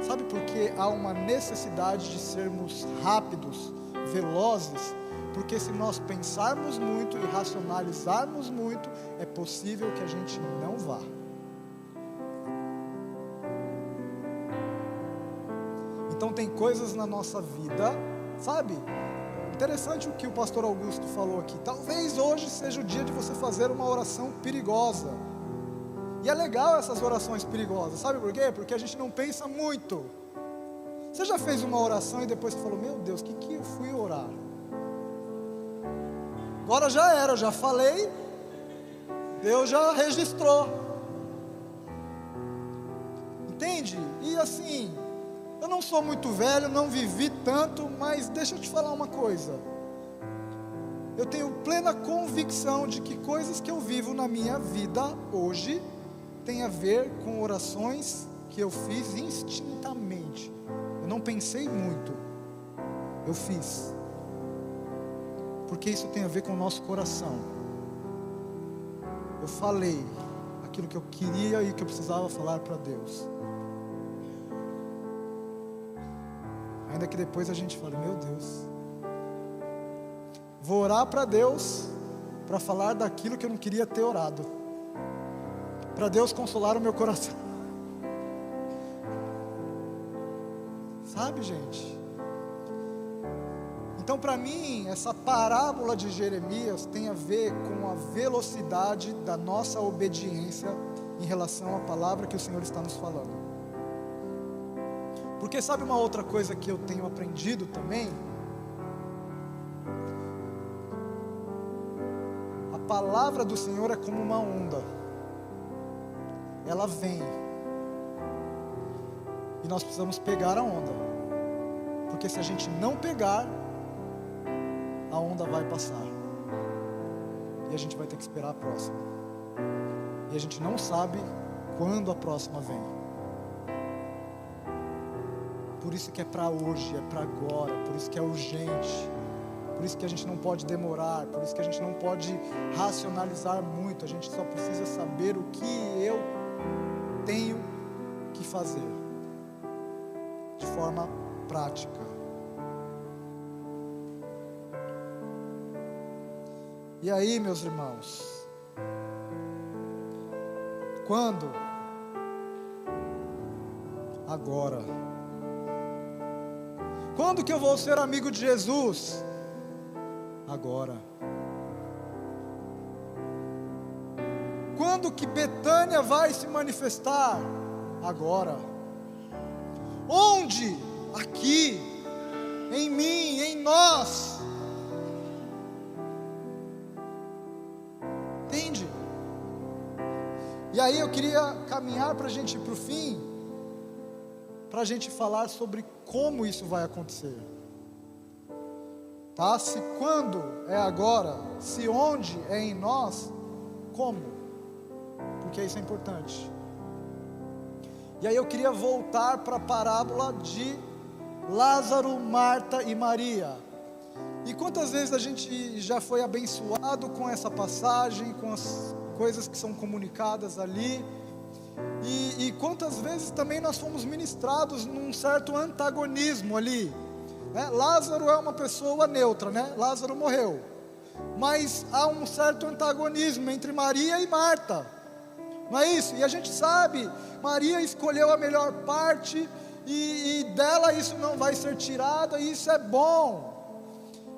Sabe por que há uma necessidade de sermos rápidos, velozes? Porque se nós pensarmos muito e racionalizarmos muito, é possível que a gente não vá. Então tem coisas na nossa vida, sabe? Interessante o que o pastor Augusto falou aqui. Talvez hoje seja o dia de você fazer uma oração perigosa. E é legal essas orações perigosas, sabe por quê? Porque a gente não pensa muito. Você já fez uma oração e depois você falou: meu Deus, o que eu fui orar? Agora já era, eu já falei, Deus já registrou. Entende? E assim, eu não sou muito velho, não vivi tanto, mas deixa eu te falar uma coisa. Eu tenho plena convicção de que coisas que eu vivo na minha vida hoje tem a ver com orações que eu fiz instintamente. Eu não pensei muito, eu fiz. Porque isso tem a ver com o nosso coração. Eu falei aquilo que eu queria e que eu precisava falar para Deus. Ainda que depois a gente fale: meu Deus, vou orar para Deus para falar daquilo que eu não queria ter orado, para Deus consolar o meu coração. Sabe, gente? Então, para mim, essa parábola de Jeremias tem a ver com a velocidade da nossa obediência em relação à palavra que o Senhor está nos falando. Porque sabe uma outra coisa que eu tenho aprendido também? A palavra do Senhor é como uma onda. Ela vem. E nós precisamos pegar a onda. Porque se a gente não pegar, a onda vai passar. E a gente vai ter que esperar a próxima. E a gente não sabe quando a próxima vem. Por isso que é para hoje, é para agora, por isso que é urgente, por isso que a gente não pode demorar, por isso que a gente não pode racionalizar muito, a gente só precisa saber o que eu tenho que fazer, de forma prática. E aí, meus irmãos, quando? Agora. Quando que eu vou ser amigo de Jesus? Agora. Quando que Betânia vai se manifestar? Agora. Onde? Aqui, em mim, em nós. Entende? E aí eu queria caminhar para a gente ir para o fim. para a gente falar sobre como isso vai acontecer. Tá? Se quando é agora, se onde é em nós, como? Porque isso é importante. E aí eu queria voltar para a parábola de Lázaro, Marta e Maria. E quantas vezes a gente já foi abençoado com essa passagem, com as coisas que são comunicadas ali, e quantas vezes também nós fomos ministrados num certo antagonismo ali, né? Lázaro é uma pessoa neutra, né? Lázaro morreu, mas há um certo antagonismo entre Maria e Marta, não é isso? E a gente sabe, Maria escolheu a melhor parte, e dela isso não vai ser tirado, e isso é bom.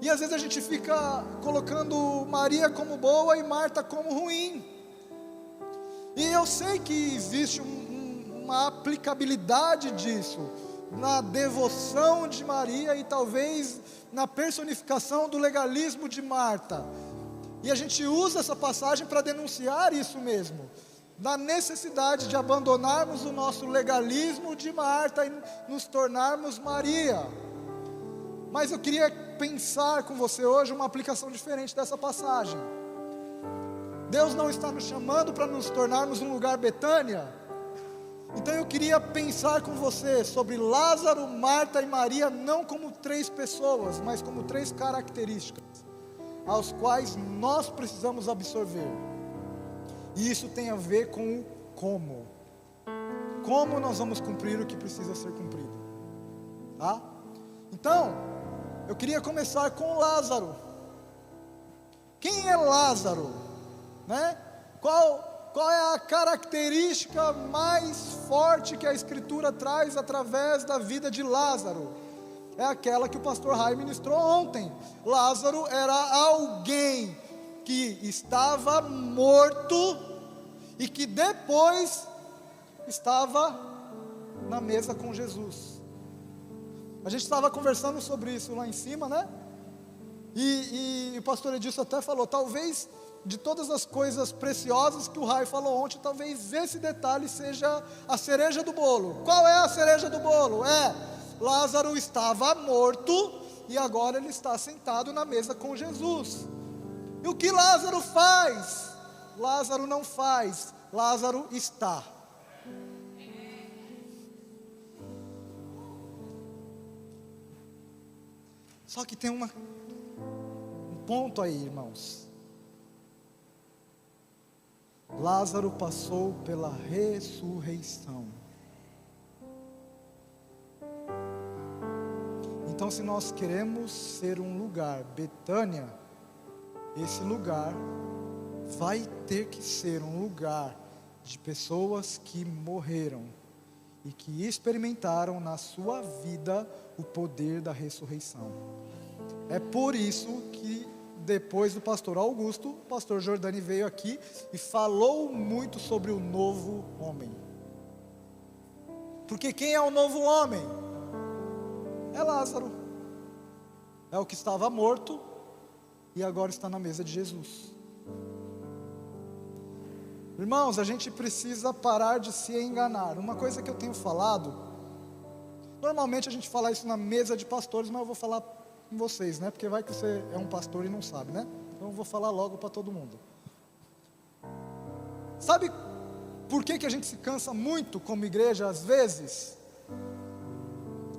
E às vezes a gente fica colocando Maria como boa e Marta como ruim. E eu sei que existe uma aplicabilidade disso na devoção de Maria e talvez na personificação do legalismo de Marta. E a gente usa essa passagem para denunciar isso mesmo, da necessidade de abandonarmos o nosso legalismo de Marta e nos tornarmos Maria. Mas eu queria pensar com você hoje uma aplicação diferente dessa passagem. Deus não está nos chamando para nos tornarmos um lugar Betânia. Então eu queria pensar com você sobre Lázaro, Marta e Maria, não como 3 pessoas, mas como 3 características, aos quais nós precisamos absorver. E isso tem a ver com o como. Como nós vamos cumprir o que precisa ser cumprido. Tá? Então, eu queria começar com Lázaro. Quem é Lázaro? Né? Qual é a característica mais forte que a Escritura traz através da vida de Lázaro? É aquela que o pastor Rai ministrou ontem. Lázaro era alguém que estava morto e que depois estava na mesa com Jesus. A gente estava conversando sobre isso lá em cima, né? E o pastor Edilson até falou, talvez de todas as coisas preciosas que o Rai falou ontem, talvez esse detalhe seja a cereja do bolo. Qual é a cereja do bolo? Lázaro estava morto e agora ele está sentado na mesa com Jesus. E o que Lázaro faz? Lázaro não faz, Lázaro está. Só que tem um ponto aí, irmãos. Lázaro passou pela ressurreição. Então, se nós queremos ser um lugar Betânia, esse lugar vai ter que ser um lugar de pessoas que morreram e que experimentaram na sua vida o poder da ressurreição. É por isso que depois do pastor Augusto, o pastor Jordani veio aqui e falou muito sobre o novo homem. Porque quem é o novo homem? É Lázaro. É o que estava morto e agora está na mesa de Jesus. Irmãos, a gente precisa parar de se enganar. Uma coisa que eu tenho falado, normalmente a gente fala isso na mesa de pastores, mas eu vou falar com vocês, né? Porque vai que você é um pastor e não sabe, né? Então eu vou falar logo para todo mundo. Sabe por que a gente se cansa muito como igreja às vezes?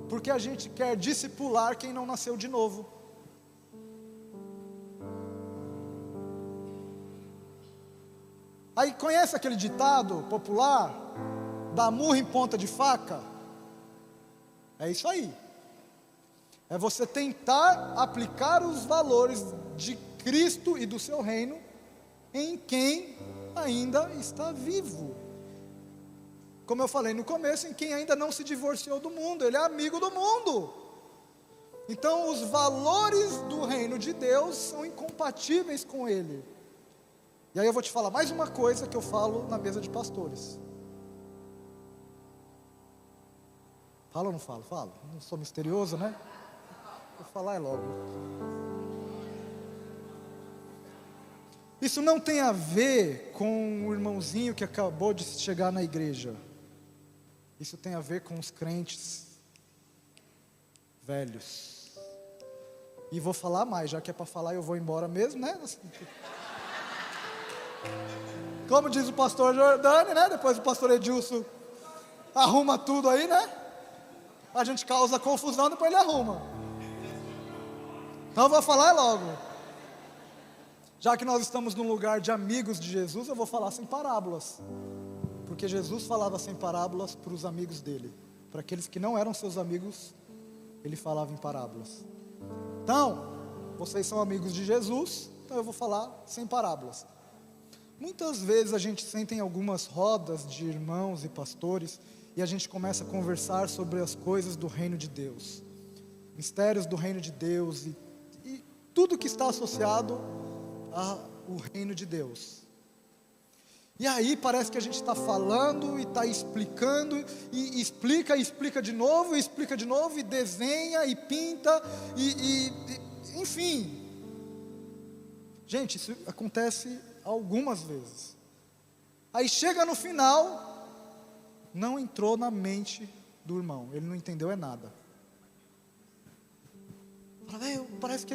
Porque a gente quer discipular quem não nasceu de novo. Aí conhece aquele ditado popular, dá murro em ponta de faca? É isso aí. É você tentar aplicar os valores de Cristo e do seu reino em quem ainda está vivo. Como eu falei no começo, em quem ainda não se divorciou do mundo, ele é amigo do mundo. Então os valores do reino de Deus são incompatíveis com ele. E aí eu vou te falar mais uma coisa que eu falo na mesa de pastores. Fala ou não falo? Falo. Não sou misterioso, né? Vou falar logo. Isso não tem a ver com o irmãozinho que acabou de chegar na igreja. Isso tem a ver com os crentes velhos. E vou falar mais, já que é para falar eu vou embora mesmo, né? Como diz o pastor Jordani, né? Depois o pastor Edilson arruma tudo aí, né? A gente causa confusão, depois ele arruma. Então eu vou falar logo. Já que nós estamos num lugar de amigos de Jesus, eu vou falar sem parábolas. Porque Jesus falava sem parábolas para os amigos dele. Para aqueles que não eram seus amigos, ele falava em parábolas. Então, vocês são amigos de Jesus, então eu vou falar sem parábolas. Muitas vezes a gente senta em algumas rodas de irmãos e pastores e a gente começa a conversar sobre as coisas do reino de Deus, mistérios do reino de Deus e tudo que está associado ao reino de Deus. E aí parece que a gente está falando e está explicando, e explica de novo, e desenha, e pinta, enfim. Gente, isso acontece algumas vezes. Aí chega no final, não entrou na mente do irmão, ele não entendeu nada. Parece que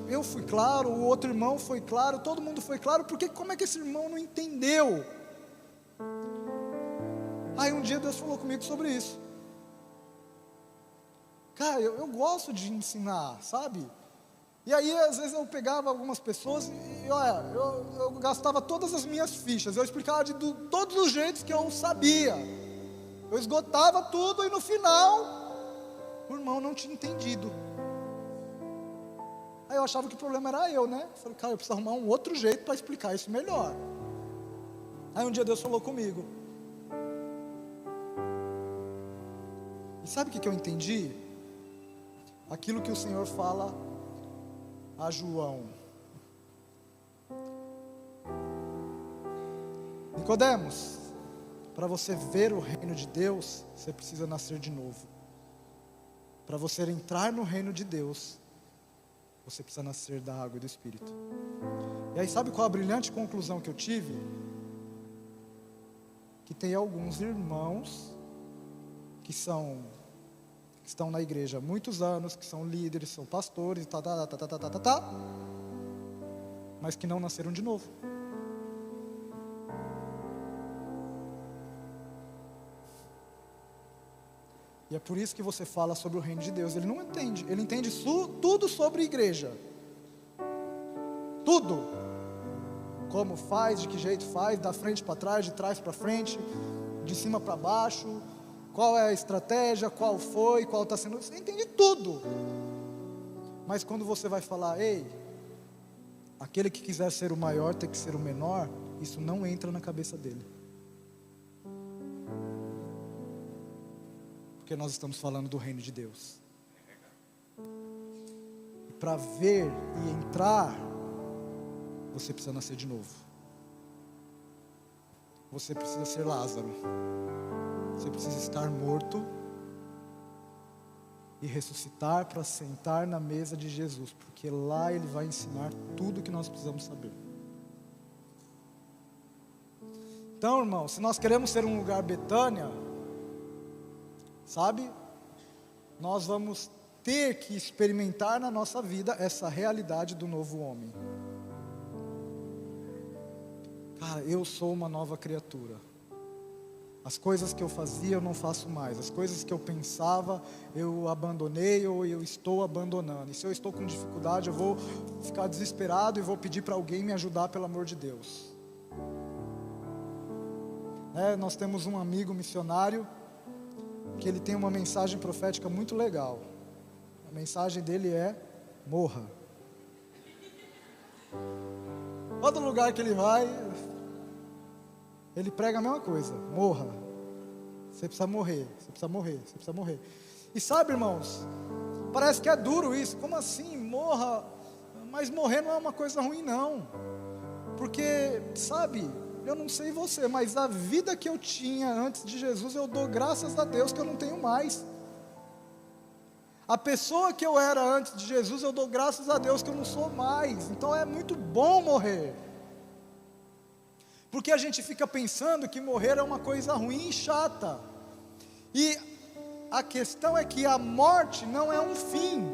eu fui claro, o outro irmão foi claro, todo mundo foi claro, porque como é que esse irmão não entendeu? Aí um dia Deus falou comigo sobre isso. Cara, eu gosto de ensinar, sabe? E aí às vezes eu pegava algumas pessoas e olha, eu gastava todas as minhas fichas, eu explicava de todos os jeitos que eu sabia. Eu esgotava tudo e no final, o irmão não tinha entendido. Aí eu achava que o problema era eu, né? Eu falei, cara, eu preciso arrumar um outro jeito para explicar isso melhor. Aí um dia Deus falou comigo. E sabe o que eu entendi? Aquilo que o Senhor fala a João. Nicodemos, para você ver o reino de Deus, você precisa nascer de novo. Para você entrar no reino de Deus, você precisa nascer da água e do Espírito. E aí sabe qual a brilhante conclusão que eu tive? Que tem alguns irmãos que estão na igreja há muitos anos, que são líderes, são pastores, mas que não nasceram de novo. E é por isso que você fala sobre o reino de Deus. Ele não entende, ele entende tudo sobre igreja. Tudo. Como faz, de que jeito faz, da frente para trás, de trás para frente, de cima para baixo, qual é a estratégia, qual foi, qual está sendo, você entende tudo. Mas quando você vai falar, ei, aquele que quiser ser o maior tem que ser o menor, isso não entra na cabeça dele. Porque nós estamos falando do reino de Deus. E para ver e entrar, você precisa nascer de novo. Você precisa ser Lázaro. Você precisa estar morto e ressuscitar para sentar na mesa de Jesus, porque lá Ele vai ensinar tudo o que nós precisamos saber. Então, irmão, se nós queremos ser um lugar Betânia, sabe, nós vamos ter que experimentar na nossa vida essa realidade do novo homem. Cara, eu sou uma nova criatura. As coisas que eu fazia eu não faço mais. As coisas que eu pensava eu abandonei ou eu estou abandonando. E se eu estou com dificuldade eu vou ficar desesperado e vou pedir para alguém me ajudar, pelo amor de Deus. Nós temos um amigo missionário que ele tem uma mensagem profética muito legal. A mensagem dele é: morra. Todo lugar que ele vai, ele prega a mesma coisa: morra. Você precisa morrer, você precisa morrer, você precisa morrer. E sabe, irmãos, parece que é duro isso. Como assim, morra? Mas morrer não é uma coisa ruim, não. Porque, sabe, eu não sei você, mas a vida que eu tinha antes de Jesus, eu dou graças a Deus que eu não tenho mais. A pessoa que eu era antes de Jesus, eu dou graças a Deus que eu não sou mais. Então é muito bom morrer. Porque a gente fica pensando que morrer é uma coisa ruim e chata. E a questão é que a morte não é um fim,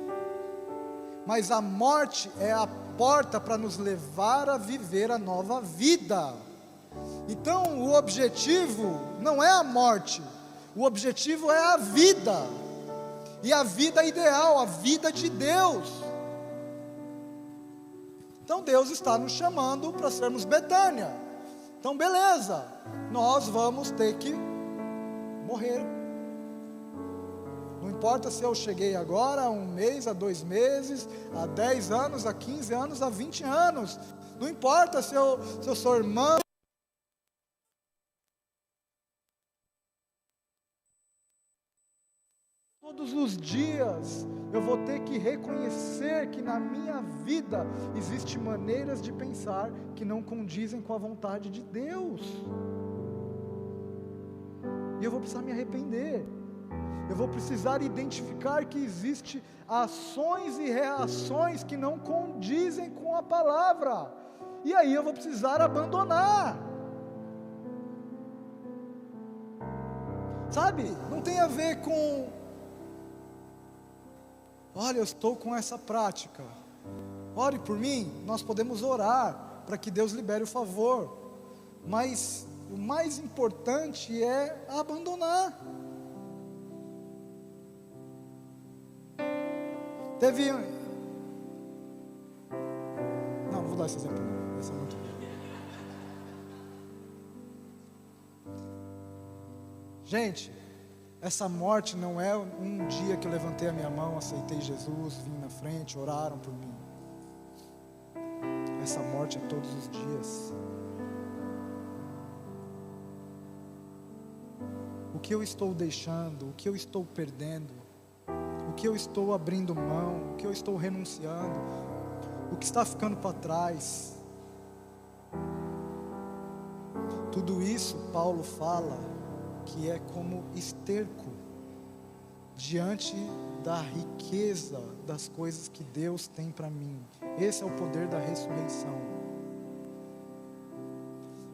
mas a morte é a porta para nos levar a viver a nova vida. Então o objetivo não é a morte, o objetivo é a vida, e a vida ideal, a vida de Deus. Então Deus está nos chamando para sermos Betânia. Então beleza, nós vamos ter que morrer. Não importa se eu cheguei agora, há 1 mês, há 2 meses, há 10 anos, há 15 anos, há 20 anos. Não importa se eu sou irmão. Todos os dias eu vou ter que reconhecer que na minha vida existem maneiras de pensar que não condizem com a vontade de Deus. E eu vou precisar me arrepender. Eu vou precisar identificar que existem ações e reações que não condizem com a palavra. E aí eu vou precisar abandonar. Sabe? Não tem a ver com... Olha, eu estou com essa prática. Ore por mim. Nós podemos orar para que Deus libere o favor. Mas o mais importante é abandonar. Não vou dar esse exemplo. Esse é muito bom. Gente, essa morte não é um dia que eu levantei a minha mão, aceitei Jesus, vim na frente, oraram por mim. Essa morte é todos os dias. O que eu estou deixando, o que eu estou perdendo, o que eu estou abrindo mão, o que eu estou renunciando, o que está ficando para trás. Tudo isso Paulo fala que é como esterco diante da riqueza das coisas que Deus tem para mim. Esse é o poder da ressurreição.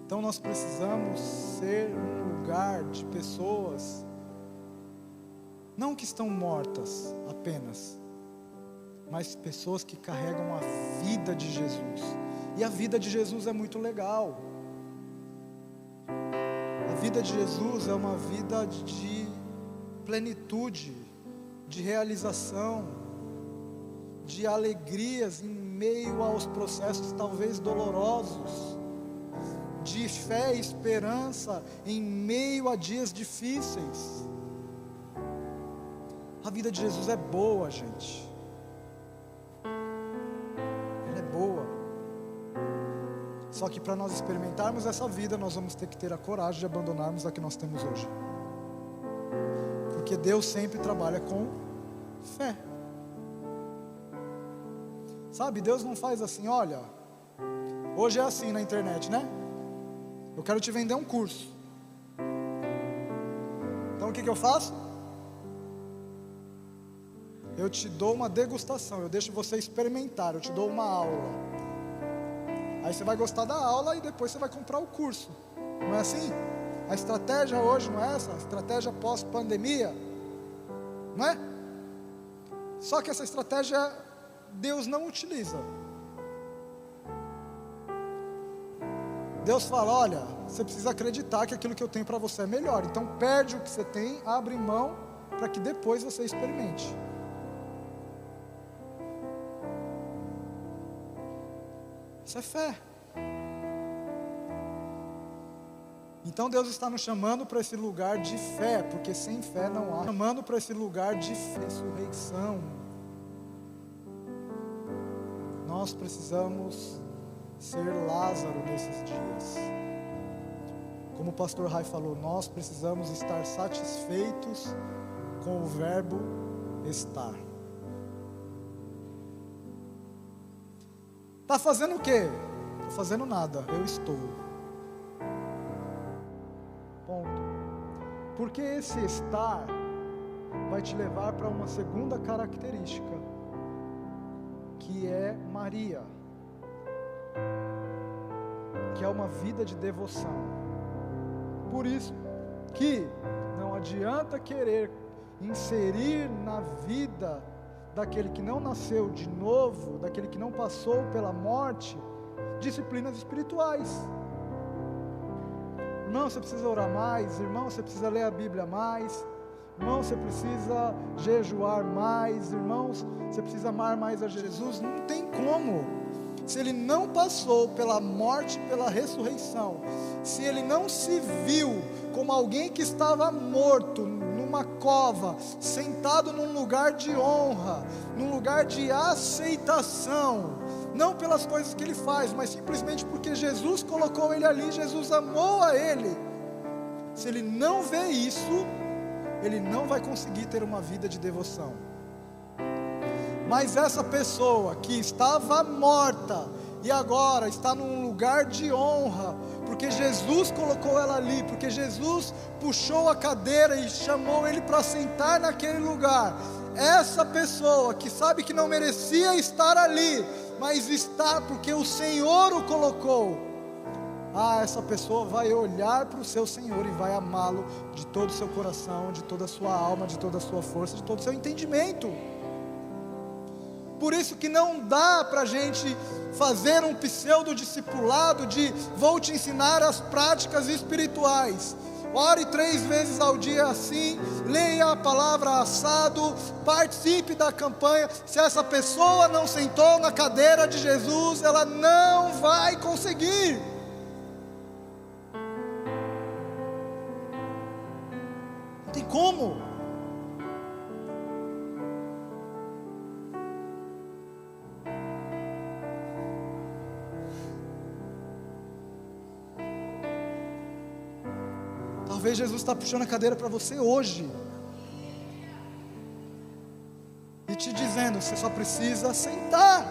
Então nós precisamos ser um lugar de pessoas, não que estão mortas apenas, mas pessoas que carregam a vida de Jesus. E a vida de Jesus é muito legal. A vida de Jesus é uma vida de plenitude, de realização, de alegrias em meio aos processos talvez dolorosos, de fé e esperança em meio a dias difíceis. A vida de Jesus é boa, gente. Ela é boa. Só que para nós experimentarmos essa vida, nós vamos ter que ter a coragem de abandonarmos a que nós temos hoje. Porque Deus sempre trabalha com fé. Sabe, Deus não faz assim, olha, hoje é assim na internet, né? Eu quero te vender um curso. Então o que eu faço? Eu te dou uma degustação, eu deixo você experimentar, eu te dou uma aula. Aí você vai gostar da aula e depois você vai comprar o curso. Não é assim? A estratégia hoje não é essa? A estratégia pós-pandemia, não é? Só que essa estratégia Deus não utiliza. Deus fala, olha, você precisa acreditar que aquilo que eu tenho para você é melhor. Então perde o que você tem, abre mão, para que depois você experimente. Isso é fé. Então Deus está nos chamando para esse lugar de fé, porque sem fé não há. Chamando para esse lugar de ressurreição. Nós precisamos ser Lázaro nesses dias. Como o pastor Rai falou, nós precisamos estar satisfeitos com o verbo estar. Está fazendo o quê? Estou fazendo nada, eu estou. Ponto. Porque esse estar vai te levar para uma segunda característica, que é Maria, que é uma vida de devoção. Por isso que não adianta querer inserir na vida daquele que não nasceu de novo, daquele que não passou pela morte, disciplinas espirituais. Irmão, você precisa orar mais. Irmão, você precisa ler a Bíblia mais. Irmão, você precisa jejuar mais. Irmãos, você precisa amar mais a Jesus. Não tem como. Se ele não passou pela morte, pela ressurreição, se ele não se viu como alguém que estava morto numa cova, sentado num lugar de honra, num lugar de aceitação, não pelas coisas que ele faz, mas simplesmente porque Jesus colocou ele ali, Jesus amou a ele. Se ele não vê isso, ele não vai conseguir ter uma vida de devoção. Mas essa pessoa que estava morta e agora está num lugar de honra, porque Jesus colocou ela ali, porque Jesus puxou a cadeira e chamou ele para sentar naquele lugar, essa pessoa que sabe que não merecia estar ali, mas está porque o Senhor o colocou, essa pessoa vai olhar para o seu Senhor e vai amá-lo de todo o seu coração, de toda a sua alma, de toda a sua força, de todo o seu entendimento. Por isso que não dá para a gente fazer um pseudo-discipulado de vou te ensinar as práticas espirituais. Ore 3 vezes ao dia assim, leia a palavra assado, participe da campanha. Se essa pessoa não sentou na cadeira de Jesus, ela não vai conseguir. Não tem como. Talvez Jesus está puxando a cadeira para você hoje e te dizendo, você só precisa sentar.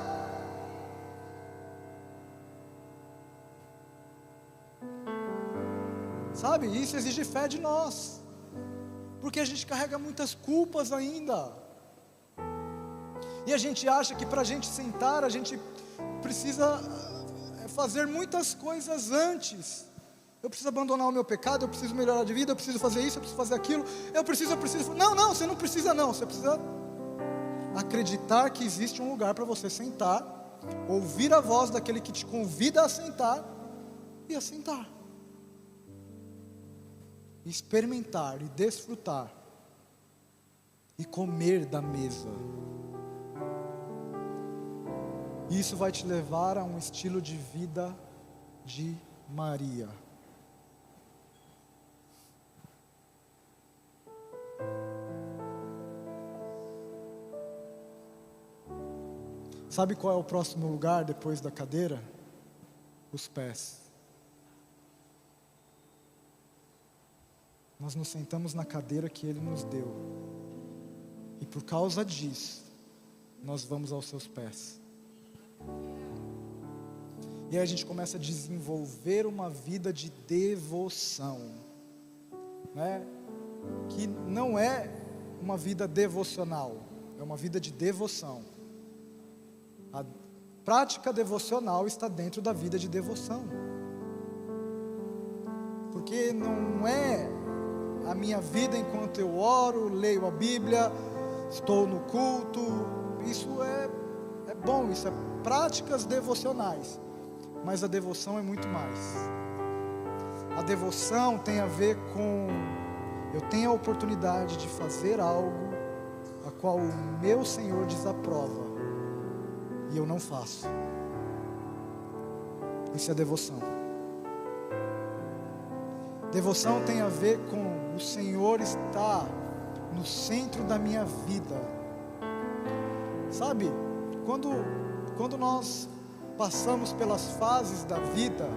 Sabe, isso exige fé de nós, porque a gente carrega muitas culpas ainda, e a gente acha que para a gente sentar, a gente precisa fazer muitas coisas antes. Eu preciso abandonar o meu pecado, eu preciso melhorar de vida, eu preciso fazer isso, eu preciso fazer aquilo, eu preciso. Não, você não precisa não, você precisa acreditar que existe um lugar para você sentar, ouvir a voz daquele que te convida a sentar, e a sentar, experimentar e desfrutar, e comer da mesa. Isso vai te levar a um estilo de vida de Maria. Sabe qual é o próximo lugar depois da cadeira? Os pés. Nós nos sentamos na cadeira que Ele nos deu, e por causa disso, nós vamos aos seus pés. E aí a gente começa a desenvolver uma vida de devoção, né? Que não é uma vida devocional, é uma vida de devoção. A prática devocional está dentro da vida de devoção, porque não é a minha vida enquanto eu oro, leio a Bíblia, estou no culto. Isso é bom, isso é práticas devocionais, mas a devoção é muito mais. A devoção tem a ver com eu tenho a oportunidade de fazer algo a qual o meu Senhor desaprova, e eu não faço. Isso é devoção. Devoção tem a ver com o Senhor estar no centro da minha vida. Sabe, quando nós passamos pelas fases da vida,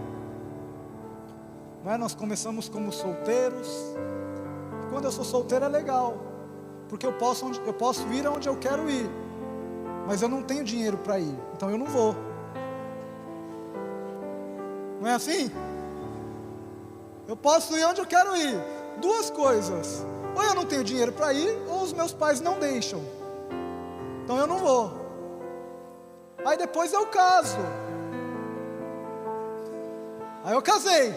não é? Nós começamos como solteiros. Quando eu sou solteiro é legal, porque eu posso ir aonde eu quero ir, mas eu não tenho dinheiro para ir, então eu não vou. Não é assim? Eu posso ir onde eu quero ir. Duas coisas: ou eu não tenho dinheiro para ir, ou os meus pais não deixam, então eu não vou. Aí depois eu caso. Aí eu casei.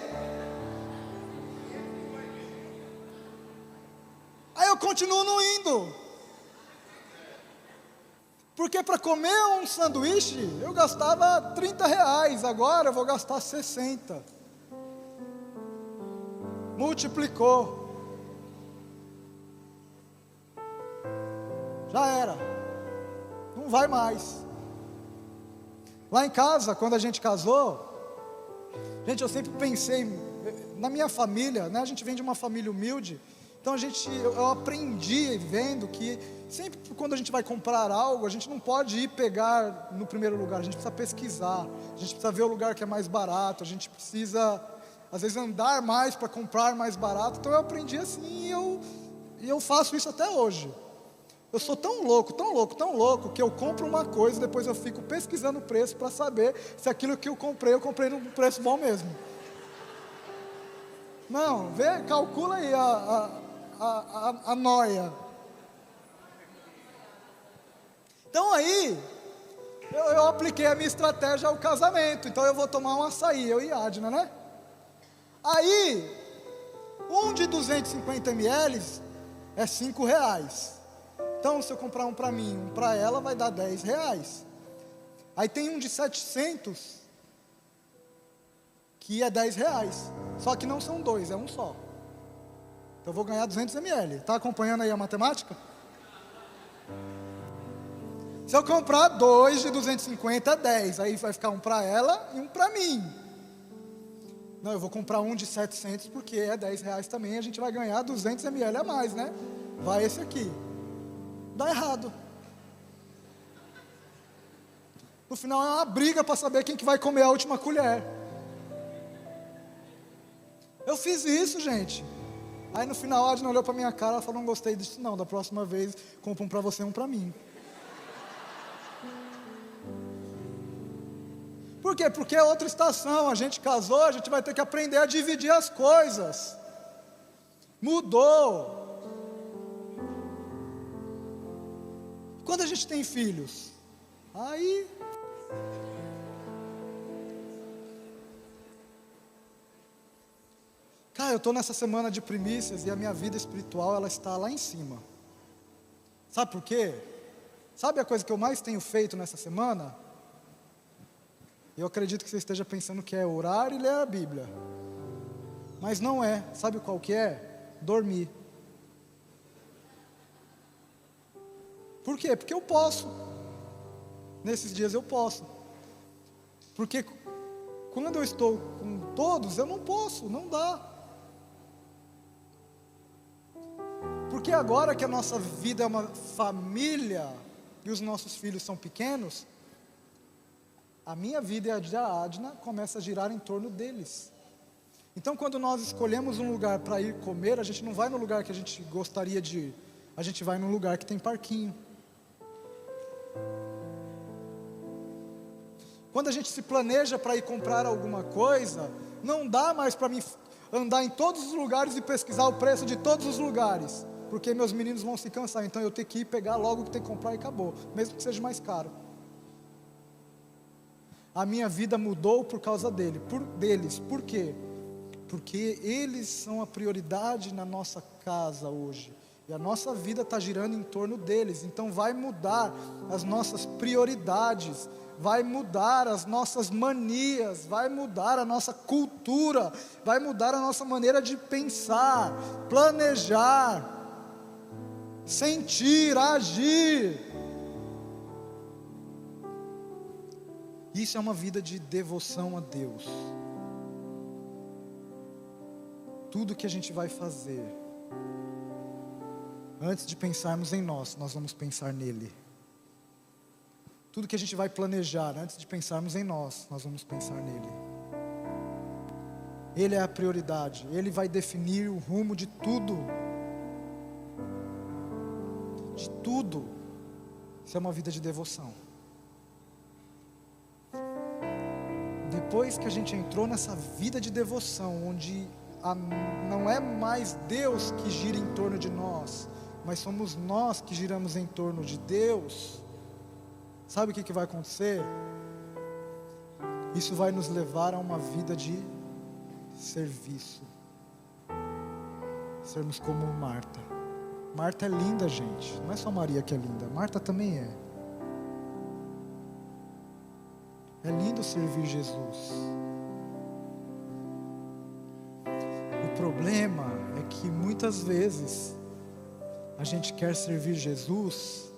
continuo não indo. Porque para comer um sanduíche, eu gastava R$30, agora eu vou gastar 60. Multiplicou. Já era. Não vai mais. Lá em casa, quando a gente casou, gente, eu sempre pensei, na minha família, né, a gente vem de uma família humilde, então eu aprendi vendo que sempre quando a gente vai comprar algo, a gente não pode ir pegar no primeiro lugar, a gente precisa pesquisar, a gente precisa ver o lugar que é mais barato, a gente precisa, às vezes, andar mais para comprar mais barato. Então eu aprendi assim e eu faço isso até hoje. Eu sou tão louco, que eu compro uma coisa e depois eu fico pesquisando o preço para saber se aquilo que eu comprei num preço bom mesmo. Não, calcula aí a nóia. Então aí, eu apliquei a minha estratégia ao casamento. Então eu vou tomar um açaí, eu e a Adna, né? Aí, um de 250 ml é R$5. Então, se eu comprar um para mim, um para ela, vai dar R$10. Aí tem um de 700, que é R$10. Só que não são dois, é um só. Então eu vou ganhar 200 ml. Está acompanhando aí a matemática? Se eu comprar dois de 250, é 10. Aí vai ficar um para ela e um para mim. Não, eu vou comprar um de 700 porque é R$10 também. A gente vai ganhar 200 ml a mais, né? Vai esse aqui. Dá errado. No final é uma briga para saber quem que vai comer a última colher. Eu fiz isso, gente. Aí no final a Adna olhou para minha cara e falou: não gostei disso não, da próxima vez compro um para você e um para mim. Por quê? Porque é outra estação, a gente casou, a gente vai ter que aprender a dividir as coisas. Mudou. Quando a gente tem filhos, aí... Cara, eu estou nessa semana de primícias e a minha vida espiritual, ela está lá em cima. Sabe por quê? Sabe a coisa que eu mais tenho feito nessa semana? Eu acredito que você esteja pensando que é orar e ler a Bíblia. Mas não é. Sabe qual que é? Dormir. Por quê? Porque eu posso. Nesses dias eu posso. Porque quando eu estou com todos, eu não posso, não dá. Porque agora que a nossa vida é uma família e os nossos filhos são pequenos, a minha vida e a de Adna começa a girar em torno deles. Então quando nós escolhemos um lugar para ir comer, a gente não vai no lugar que a gente gostaria de ir, a gente vai num lugar que tem parquinho. Quando a gente se planeja para ir comprar alguma coisa, não dá mais para mim andar em todos os lugares e pesquisar o preço de todos os lugares, porque meus meninos vão se cansar, então eu tenho que ir pegar logo o que tem que comprar e acabou, mesmo que seja mais caro. A minha vida mudou por causa deles. Por quê? Porque eles são a prioridade na nossa casa hoje. E a nossa vida está girando em torno deles. Então vai mudar as nossas prioridades, vai mudar as nossas manias, vai mudar a nossa cultura, vai mudar a nossa maneira de pensar, planejar, sentir, agir. Isso é uma vida de devoção a Deus. Tudo que a gente vai fazer, antes de pensarmos em nós vamos pensar nele. Tudo que a gente vai planejar, antes de pensarmos em nós vamos pensar nele. Ele é a prioridade, ele vai definir o rumo de tudo. De tudo. Isso é uma vida de devoção. Depois que a gente entrou nessa vida de devoção, onde não é mais Deus que gira em torno de nós, mas somos nós que giramos em torno de Deus, sabe o que vai acontecer? Isso vai nos levar a uma vida de serviço. Sermos como Marta. Marta é linda, gente. Não é só Maria que é linda, Marta também é. É lindo servir Jesus. O problema é que muitas vezes a gente quer servir Jesus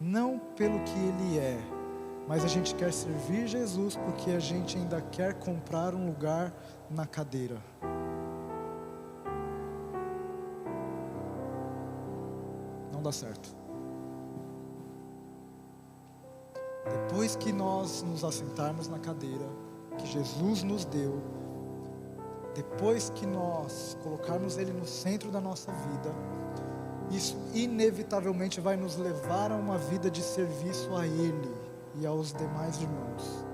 não pelo que Ele é, mas a gente quer servir Jesus porque a gente ainda quer comprar um lugar na cadeira. Não dá certo. Depois que nós nos assentarmos na cadeira que Jesus nos deu, depois que nós colocarmos Ele no centro da nossa vida, isso inevitavelmente vai nos levar a uma vida de serviço a Ele e aos demais irmãos.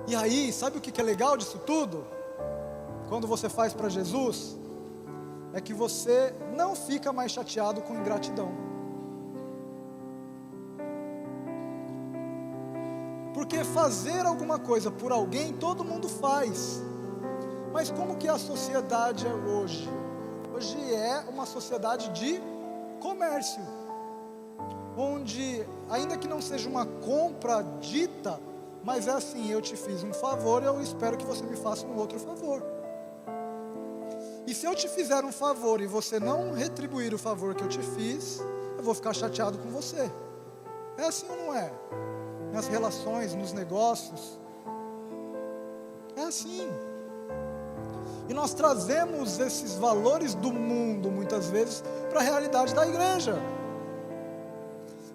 E aí, sabe o que é legal disso tudo? Quando você faz para Jesus, é que você não fica mais chateado com ingratidão. Porque fazer alguma coisa por alguém, todo mundo faz. Mas como que a sociedade é hoje? Hoje é uma sociedade de comércio, onde, ainda que não seja uma compra dita, mas é assim: eu te fiz um favor, eu espero que você me faça um outro favor. E se eu te fizer um favor e você não retribuir o favor que eu te fiz, eu vou ficar chateado com você. É assim ou não é? Nas relações, nos negócios, é assim. E nós trazemos esses valores do mundo, muitas vezes, para a realidade da igreja.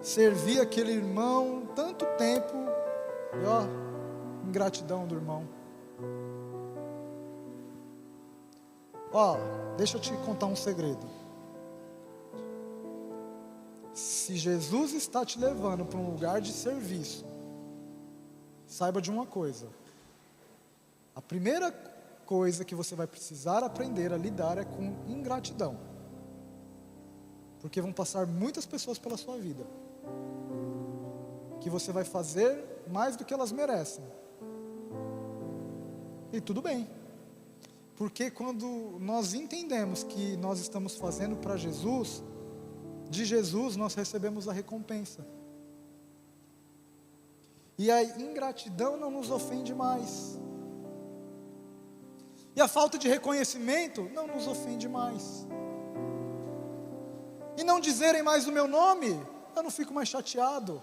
Servir aquele irmão tanto tempo, e ó, ingratidão do irmão. Ó, deixa eu te contar um segredo. Se Jesus está te levando para um lugar de serviço, saiba de uma coisa: a primeira coisa que você vai precisar aprender a lidar é com ingratidão, porque vão passar muitas pessoas pela sua vida, que você vai fazer mais do que elas merecem, e tudo bem, porque quando nós entendemos que nós estamos fazendo para Jesus, de Jesus nós recebemos a recompensa. E a ingratidão não nos ofende mais. E a falta de reconhecimento não nos ofende mais. E não dizerem mais o meu nome, eu não fico mais chateado.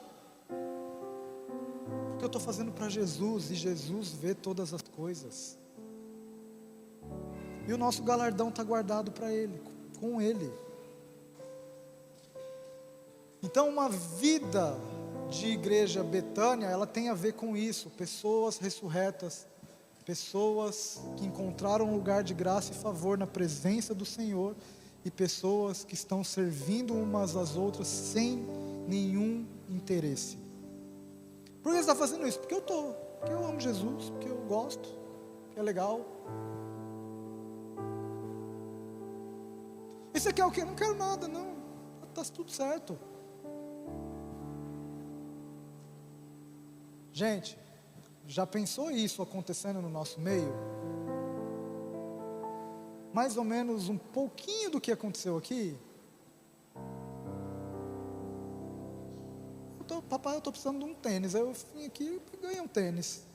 Porque eu estou fazendo para Jesus, e Jesus vê todas as coisas. E o nosso galardão está guardado para Ele, com Ele. Então uma vida de igreja Betânia, ela tem a ver com isso: pessoas ressurretas, pessoas que encontraram um lugar de graça e favor na presença do Senhor, e pessoas que estão servindo umas às outras sem nenhum interesse. Por que você está fazendo isso? Porque porque eu amo Jesus, porque eu gosto, porque é legal. E você quer o quê? Eu não quero nada, não, está tudo certo. Gente, já pensou isso acontecendo no nosso meio? Mais ou menos um pouquinho do que aconteceu aqui. Papai, eu estou precisando de um tênis. Aí eu vim aqui e ganhei um tênis.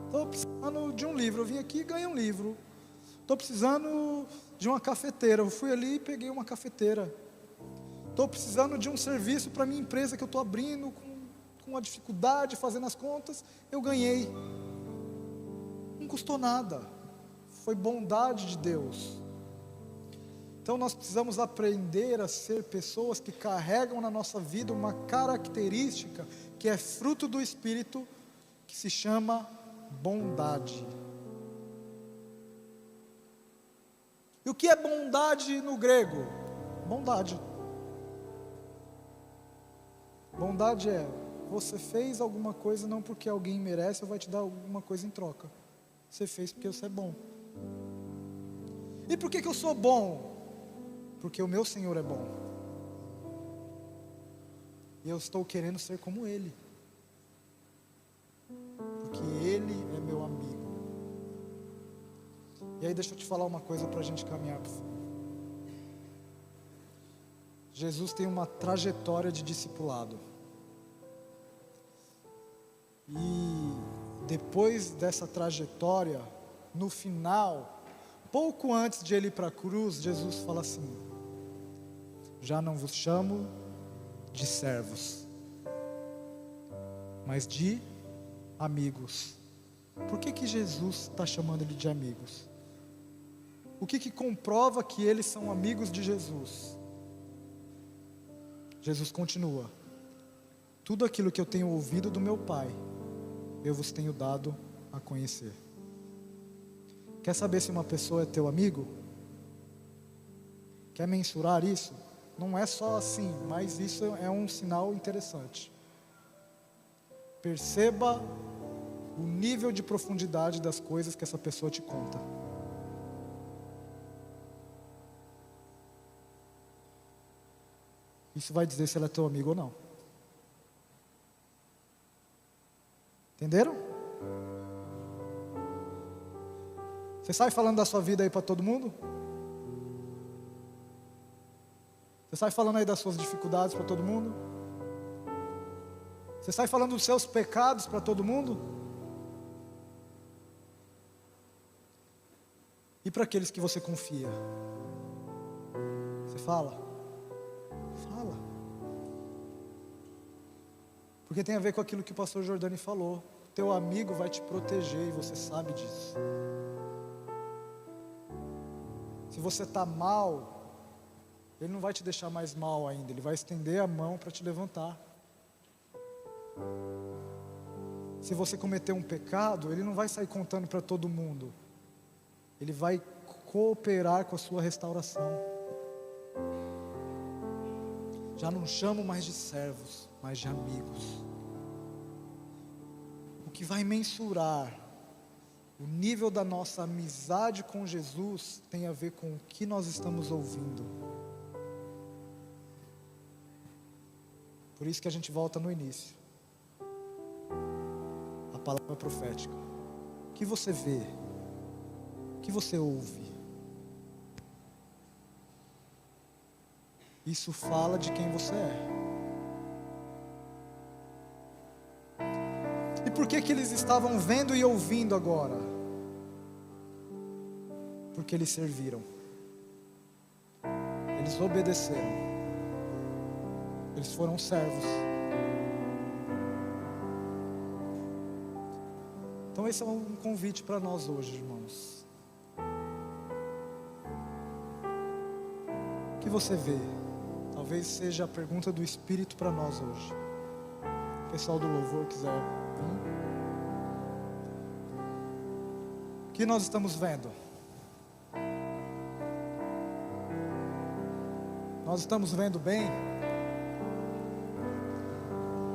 Estou precisando de um livro. Eu vim aqui e ganhei um livro. Estou precisando de uma cafeteira. Eu fui ali e peguei uma cafeteira. Estou precisando de um serviço para a minha empresa que eu estou abrindo com uma dificuldade, fazendo as contas, eu ganhei. Não custou nada, foi bondade de Deus. Então nós precisamos aprender a ser pessoas que carregam na nossa vida uma característica que é fruto do Espírito, que se chama bondade. E o que é bondade no grego? Bondade. Bondade é: você fez alguma coisa não porque alguém merece ou vai te dar alguma coisa em troca. Você fez porque você é bom. E por que eu sou bom? Porque o meu Senhor é bom. E eu estou querendo ser como Ele. Porque Ele é meu amigo. E aí deixa eu te falar uma coisa para a gente caminhar para o fim. Jesus tem uma trajetória de discipulado. E depois dessa trajetória, no final, pouco antes de ele ir para a cruz, Jesus fala assim: já não vos chamo de servos, mas de amigos. Por que Jesus está chamando ele de amigos? O que comprova que eles são amigos de Jesus? Jesus continua: tudo aquilo que eu tenho ouvido do meu Pai, eu vos tenho dado a conhecer. Quer saber se uma pessoa é teu amigo? Quer mensurar isso? Não é só assim, mas isso é um sinal interessante. Perceba o nível de profundidade das coisas que essa pessoa te conta. Isso vai dizer se ela é teu amigo ou não. Entenderam? Você sai falando da sua vida aí para todo mundo? Você sai falando aí das suas dificuldades para todo mundo? Você sai falando dos seus pecados para todo mundo? E para aqueles que você confia? Você fala? Fala. Porque tem a ver com aquilo que o pastor Jordani falou. Teu amigo vai te proteger e você sabe disso. Se você está mal, ele não vai te deixar mais mal ainda. Ele vai estender a mão para te levantar. Se você cometer um pecado, ele não vai sair contando para todo mundo. Ele vai cooperar com a sua restauração. Já não chamo mais de servos, mas de amigos. O que vai mensurar o nível da nossa amizade com Jesus tem a ver com o que nós estamos ouvindo. Por isso que a gente volta no início. A palavra profética. O que você vê? O que você ouve? Isso fala de quem você é. E por que eles estavam vendo e ouvindo agora? Porque eles serviram. Eles obedeceram. Eles foram servos. Então esse é um convite para nós hoje, irmãos. O que você vê? Talvez seja a pergunta do Espírito para nós hoje. O pessoal do louvor quiser vir. O que nós estamos vendo? Nós estamos vendo bem?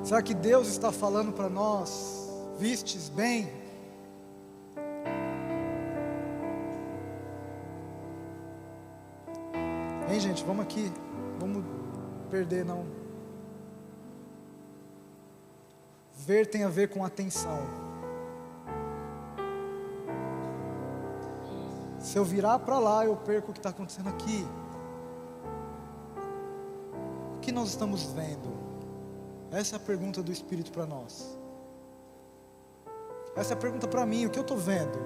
Será que Deus está falando para nós? Vistes bem? Hein, gente, vamos aqui. Vamos perder, não. Ver tem a ver com atenção. Se eu virar para lá, eu perco o que está acontecendo aqui. O que nós estamos vendo? Essa é a pergunta do Espírito para nós. Essa é a pergunta para mim. O que eu estou vendo?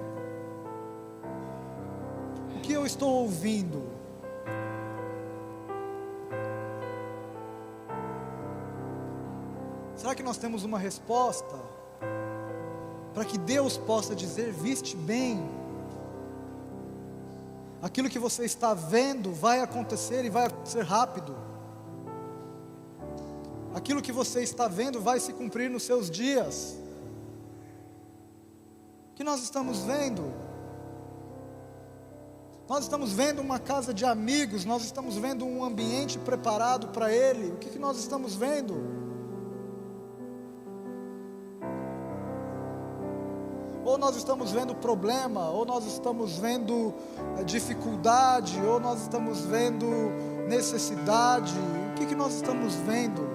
O que eu estou ouvindo? Será que nós temos uma resposta para que Deus possa dizer: viste bem? Aquilo que você está vendo vai acontecer e vai acontecer rápido. Aquilo que você está vendo vai se cumprir nos seus dias. O que nós estamos vendo? Nós estamos vendo uma casa de amigos, nós estamos vendo um ambiente preparado para Ele. O que nós estamos vendo? Ou nós estamos vendo problema, ou nós estamos vendo dificuldade, ou nós estamos vendo necessidade. O que nós estamos vendo?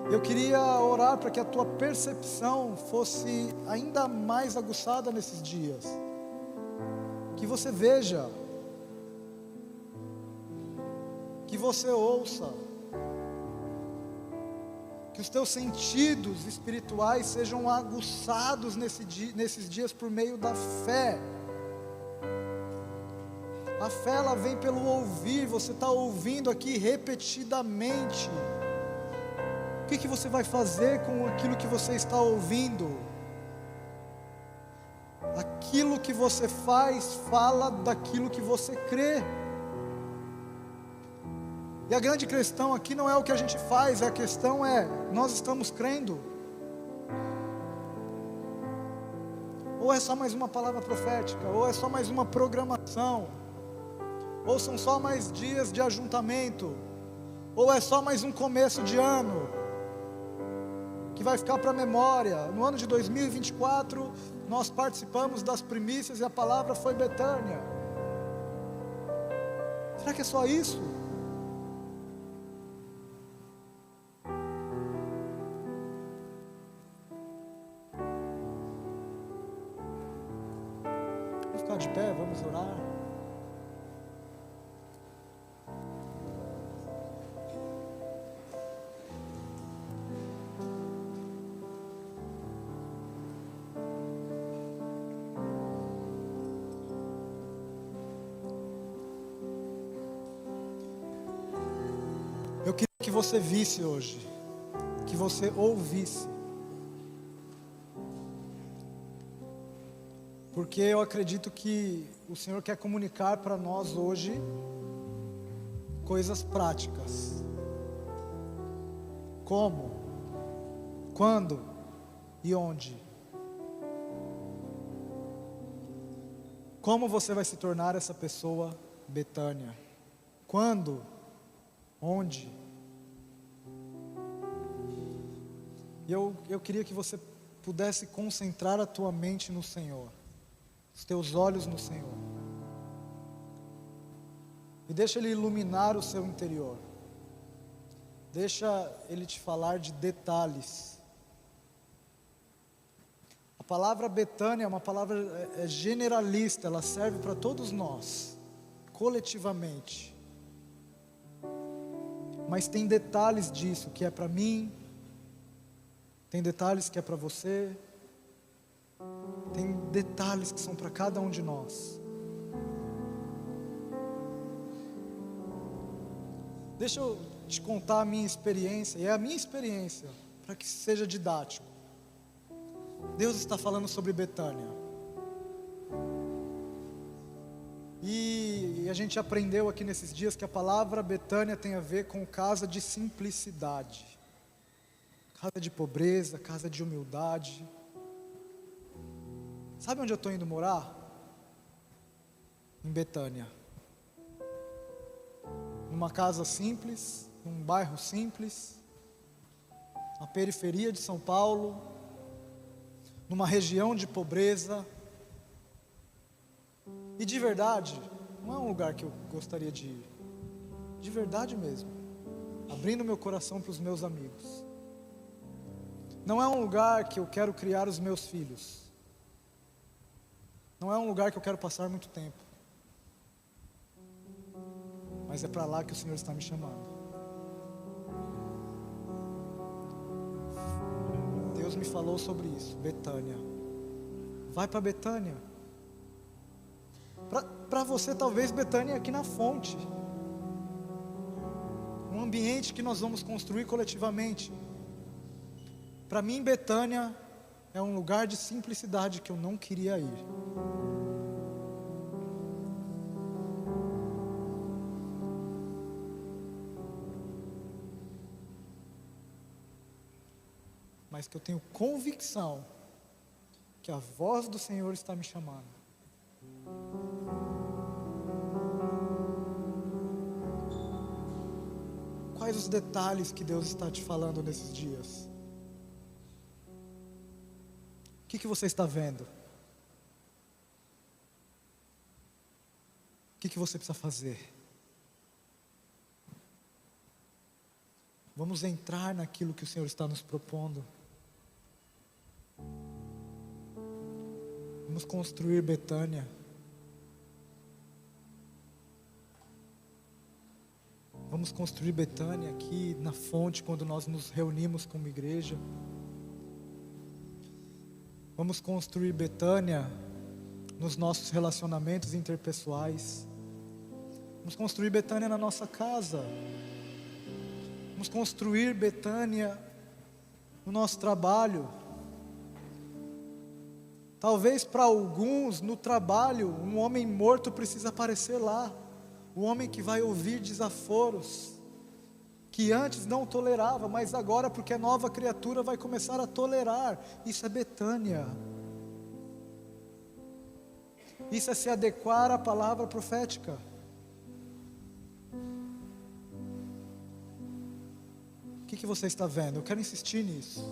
Eu queria orar para que a tua percepção fosse ainda mais aguçada nesses dias. Que você veja, que você ouça, que os teus sentidos espirituais sejam aguçados nesses dias por meio da fé. A fé, ela vem pelo ouvir. Você está ouvindo aqui repetidamente. O que você vai fazer com aquilo que você está ouvindo? Aquilo que você faz fala daquilo que você crê. E a grande questão aqui não é o que a gente faz, a questão é, nós estamos crendo? Ou é só mais uma palavra profética, ou é só mais uma programação, ou são só mais dias de ajuntamento, ou é só mais um começo de ano, que vai ficar para a memória. No ano de 2024, nós participamos das primícias e a palavra foi Betânia. Será que é só isso? Vamos ficar de pé, vamos orar. Eu queria que você visse hoje, que você ouvisse, porque eu acredito que o Senhor quer comunicar para nós hoje coisas práticas. Como, quando e onde. Como você vai se tornar essa pessoa Betânia? Quando? Onde? Eu queria que você pudesse concentrar a tua mente no Senhor, os teus olhos no Senhor, e deixa Ele iluminar o seu interior, deixa Ele te falar de detalhes. A palavra Betânia é uma palavra generalista, ela serve para todos nós, coletivamente. Mas tem detalhes disso que é para mim, tem detalhes que é para você, tem detalhes que são para cada um de nós. Deixa eu te contar a minha experiência, e é a minha experiência, para que seja didático. Deus está falando sobre Betânia. E a gente aprendeu aqui nesses dias que a palavra Betânia tem a ver com casa de simplicidade, casa de pobreza, casa de humildade. Sabe onde eu estou indo morar? Em Betânia. Numa casa simples, num bairro simples, na periferia de São Paulo, numa região de pobreza. E de verdade, não é um lugar que eu gostaria de ir. De verdade mesmo. Abrindo meu coração para os meus amigos. Não é um lugar que eu quero criar os meus filhos. Não é um lugar que eu quero passar muito tempo. Mas é para lá que o Senhor está me chamando. Deus me falou sobre isso. Betânia. Vai para Betânia. Para você talvez Betânia é aqui na fonte. Um ambiente que nós vamos construir coletivamente. Para mim Betânia é um lugar de simplicidade que eu não queria ir. Mas que eu tenho convicção que a voz do Senhor está me chamando. Quais os detalhes que Deus está te falando nesses dias? O que você está vendo? O que você precisa fazer? Vamos entrar naquilo que o Senhor está nos propondo. Vamos construir Betânia. Vamos construir Betânia aqui na fonte, quando nós nos reunimos como igreja. Vamos construir Betânia nos nossos relacionamentos interpessoais. Vamos construir Betânia na nossa casa. Vamos construir Betânia no nosso trabalho. Talvez para alguns, no trabalho, um homem morto precisa aparecer lá. O homem que vai ouvir desaforos, que antes não tolerava, mas agora, porque é nova criatura, vai começar a tolerar. Isso é Betânia. Isso é se adequar à palavra profética. O que você está vendo? Eu quero insistir nisso.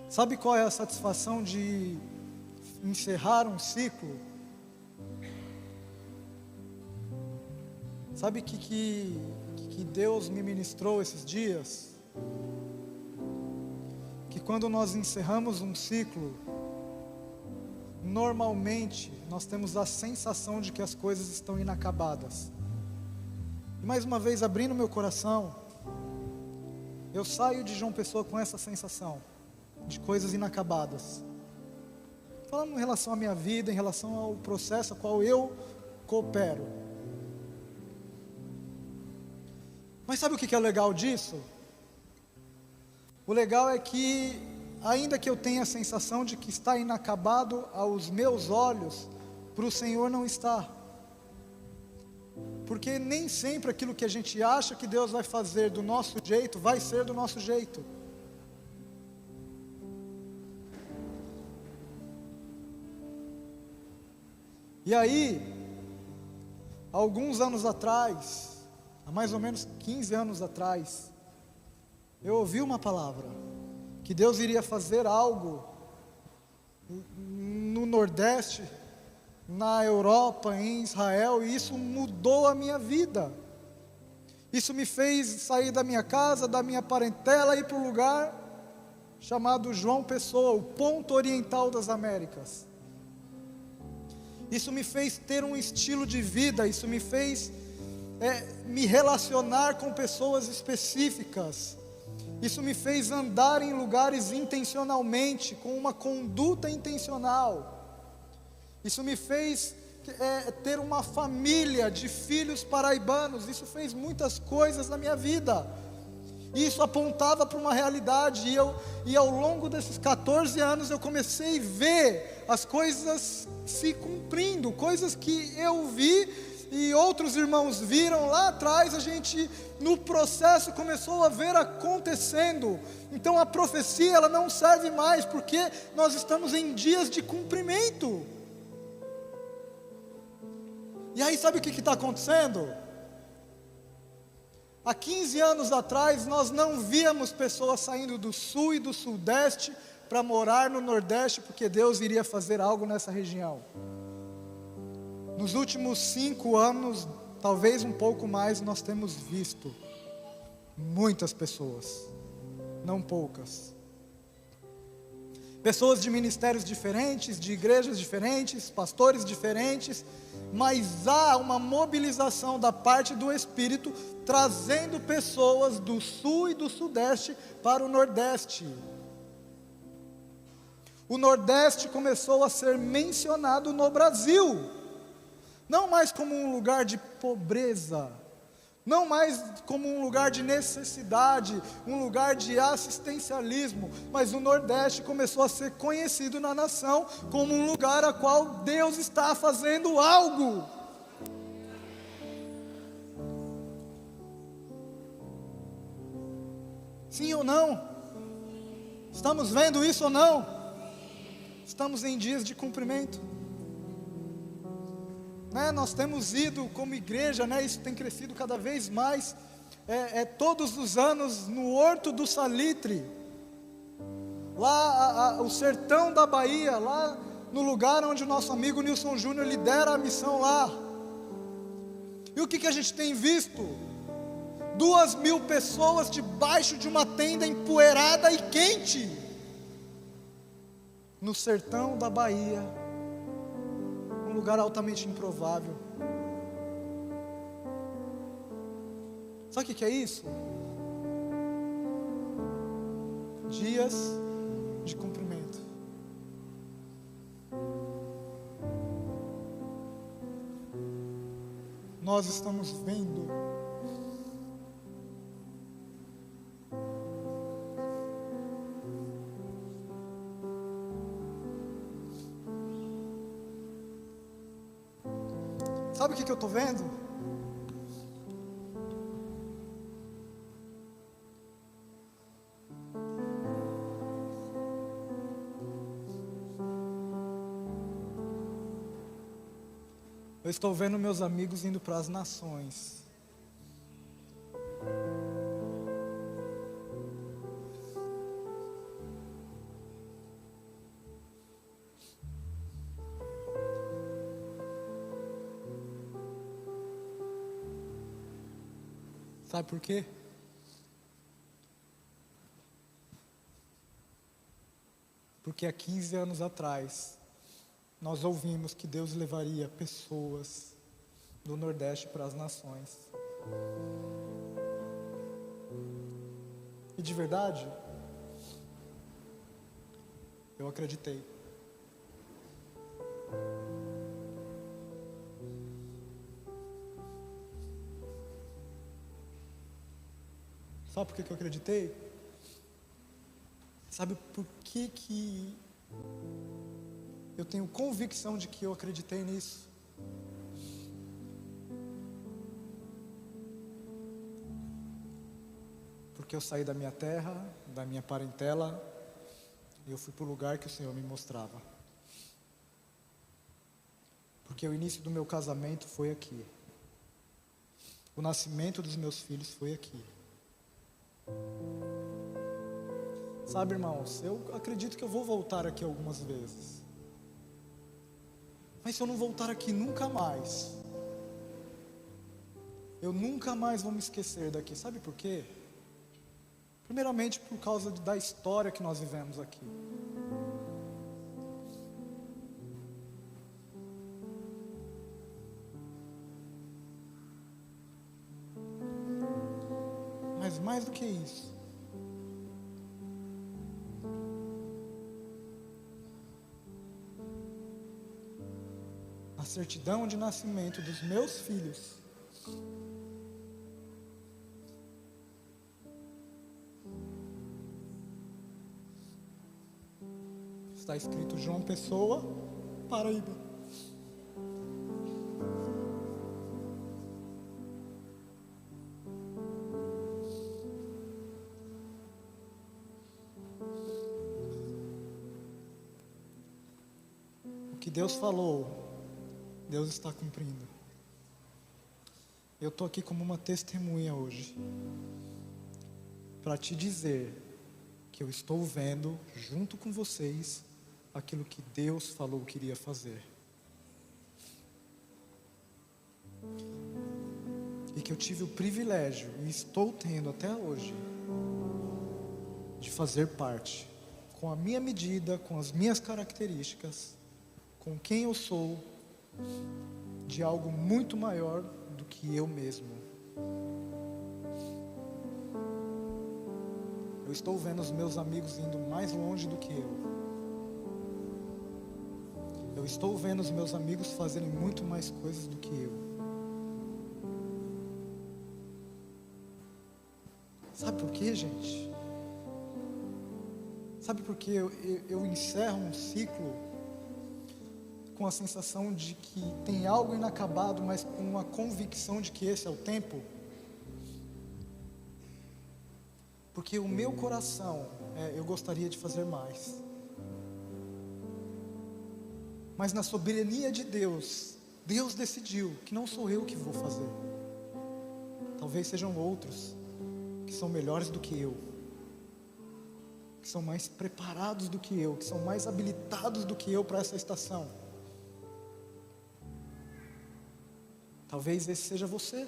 Sabe qual é a satisfação de encerrar um ciclo? Sabe que Deus me ministrou esses dias? Que quando nós encerramos um ciclo, normalmente nós temos a sensação de que as coisas estão inacabadas. E mais uma vez, abrindo meu coração, eu saio de João Pessoa com essa sensação de coisas inacabadas. Falando em relação à minha vida, em relação ao processo a qual eu coopero. Mas sabe o que é legal disso? O legal é que, ainda que eu tenha a sensação de que está inacabado aos meus olhos, para o Senhor não está. Porque nem sempre aquilo que a gente acha que Deus vai fazer do nosso jeito, vai ser do nosso jeito. E aí, alguns anos atrás, há mais ou menos 15 anos atrás, eu ouvi uma palavra, que Deus iria fazer algo no Nordeste, na Europa, em Israel, e isso mudou a minha vida. Isso me fez sair da minha casa, da minha parentela, e ir para um lugar chamado João Pessoa, o ponto oriental das Américas. Isso me fez ter um estilo de vida, isso me fez me relacionar com pessoas específicas. Isso me fez andar em lugares intencionalmente, com uma conduta intencional. Isso me fez ter uma família de filhos paraibanos. Isso fez muitas coisas na minha vida. Isso apontava para uma realidade, e ao longo desses 14 anos eu comecei a ver as coisas se cumprindo, coisas que eu vi e outros irmãos viram lá atrás, a gente no processo começou a ver acontecendo. Então a profecia, ela não serve mais, porque nós estamos em dias de cumprimento. E aí sabe o que está acontecendo? Há 15 anos atrás, nós não víamos pessoas saindo do sul e do sudeste para morar no nordeste, porque Deus iria fazer algo nessa região. Nos últimos 5 anos, talvez um pouco mais, nós temos visto muitas pessoas, não poucas. Pessoas de ministérios diferentes, de igrejas diferentes, pastores diferentes, mas há uma mobilização da parte do Espírito, trazendo pessoas do sul e do sudeste para o nordeste. O nordeste começou a ser mencionado no Brasil, não mais como um lugar de pobreza, não mais como um lugar de necessidade, um lugar de assistencialismo, mas o Nordeste começou a ser conhecido na nação como um lugar a qual Deus está fazendo algo. Sim ou não? Estamos vendo isso ou não? Estamos em dias de cumprimento. Nós temos ido como igreja, isso tem crescido cada vez mais, todos os anos no Horto do Salitre, lá o sertão da Bahia, lá no lugar onde o nosso amigo Nilson Júnior lidera a missão lá. E o que a gente tem visto? 2.000 pessoas debaixo de uma tenda empoeirada e quente, no sertão da Bahia, um lugar altamente improvável. Sabe o que é isso? Dias de cumprimento. Nós estamos vendo sabe o que eu estou vendo? Eu estou vendo meus amigos indo para as nações. Sabe por quê? Porque há 15 anos atrás, nós ouvimos que Deus levaria pessoas do Nordeste para as nações. E de verdade, eu acreditei. Sabe por que eu acreditei? Sabe por que eu tenho convicção de que eu acreditei nisso? Porque eu saí da minha terra, da minha parentela, e eu fui para o lugar que o Senhor me mostrava. Porque o início do meu casamento foi aqui. O nascimento dos meus filhos foi aqui. Sabe, irmãos, eu acredito que eu vou voltar aqui algumas vezes. Mas se eu não voltar aqui nunca mais, eu nunca mais vou me esquecer daqui. Sabe por quê? Primeiramente por causa da história que nós vivemos aqui. Mas mais do que isso, a certidão de nascimento dos meus filhos está escrito João Pessoa, Paraíba. O que Deus falou, Deus está cumprindo. Eu estou aqui como uma testemunha hoje, para te dizer que eu estou vendo, junto com vocês, aquilo que Deus falou que iria fazer. E que eu tive o privilégio, e estou tendo até hoje, de fazer parte, com a minha medida, com as minhas características, com quem eu sou, de algo muito maior do que eu mesmo. Eu estou vendo os meus amigos indo mais longe do que eu. Eu estou vendo os meus amigos fazerem muito mais coisas do que eu. Sabe por quê, gente? Sabe por que eu encerro um ciclo com a sensação de que tem algo inacabado, mas com uma convicção de que esse é o tempo? Porque o meu coração, eu gostaria de fazer mais. Mas na soberania de Deus, Deus decidiu que não sou eu que vou fazer. Talvez sejam outros que são melhores do que eu, que que são mais preparados do que eu, que são mais habilitados do que eu para essa estação. Talvez esse seja você.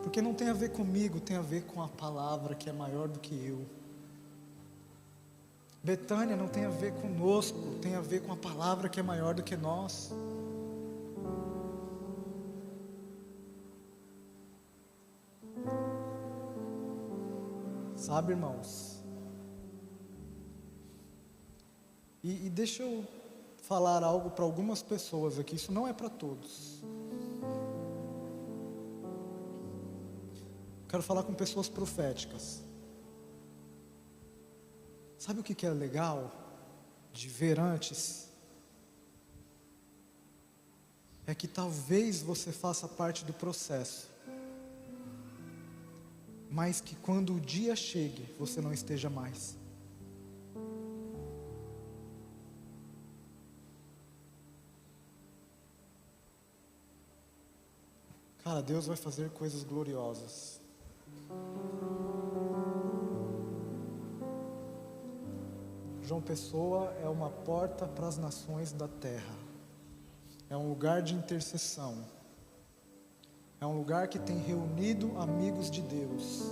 Porque não tem a ver comigo, tem a ver com a palavra que é maior do que eu. Betânia não tem a ver conosco, tem a ver com a palavra que é maior do que nós. Sabe, irmãos? E deixa eu falar algo para algumas pessoas aqui, isso não é para todos. Quero falar com pessoas proféticas. Sabe o que é legal de ver antes? É que talvez você faça parte do processo, mas que quando o dia chegue, você não esteja mais. Cara, Deus vai fazer coisas gloriosas. João Pessoa é uma porta para as nações da terra. É um lugar de intercessão. É um lugar que tem reunido amigos de Deus.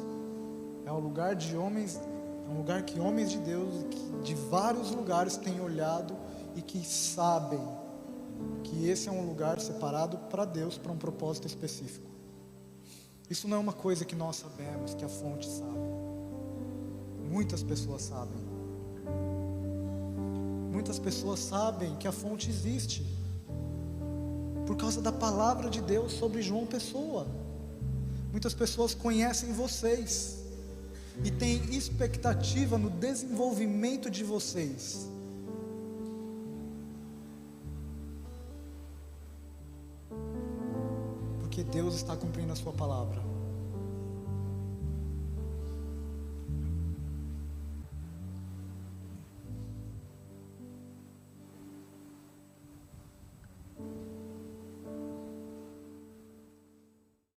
É um lugar de homens, é um lugar que homens de Deus de vários lugares têm olhado e que sabem que esse é um lugar separado para Deus, para um propósito específico. Isso não é uma coisa que nós sabemos, que a fonte sabe. Muitas pessoas sabem. Muitas pessoas sabem que a fonte existe por causa da palavra de Deus sobre João Pessoa. Muitas pessoas conhecem vocês e têm expectativa no desenvolvimento de vocês. Porque Deus está cumprindo a sua palavra.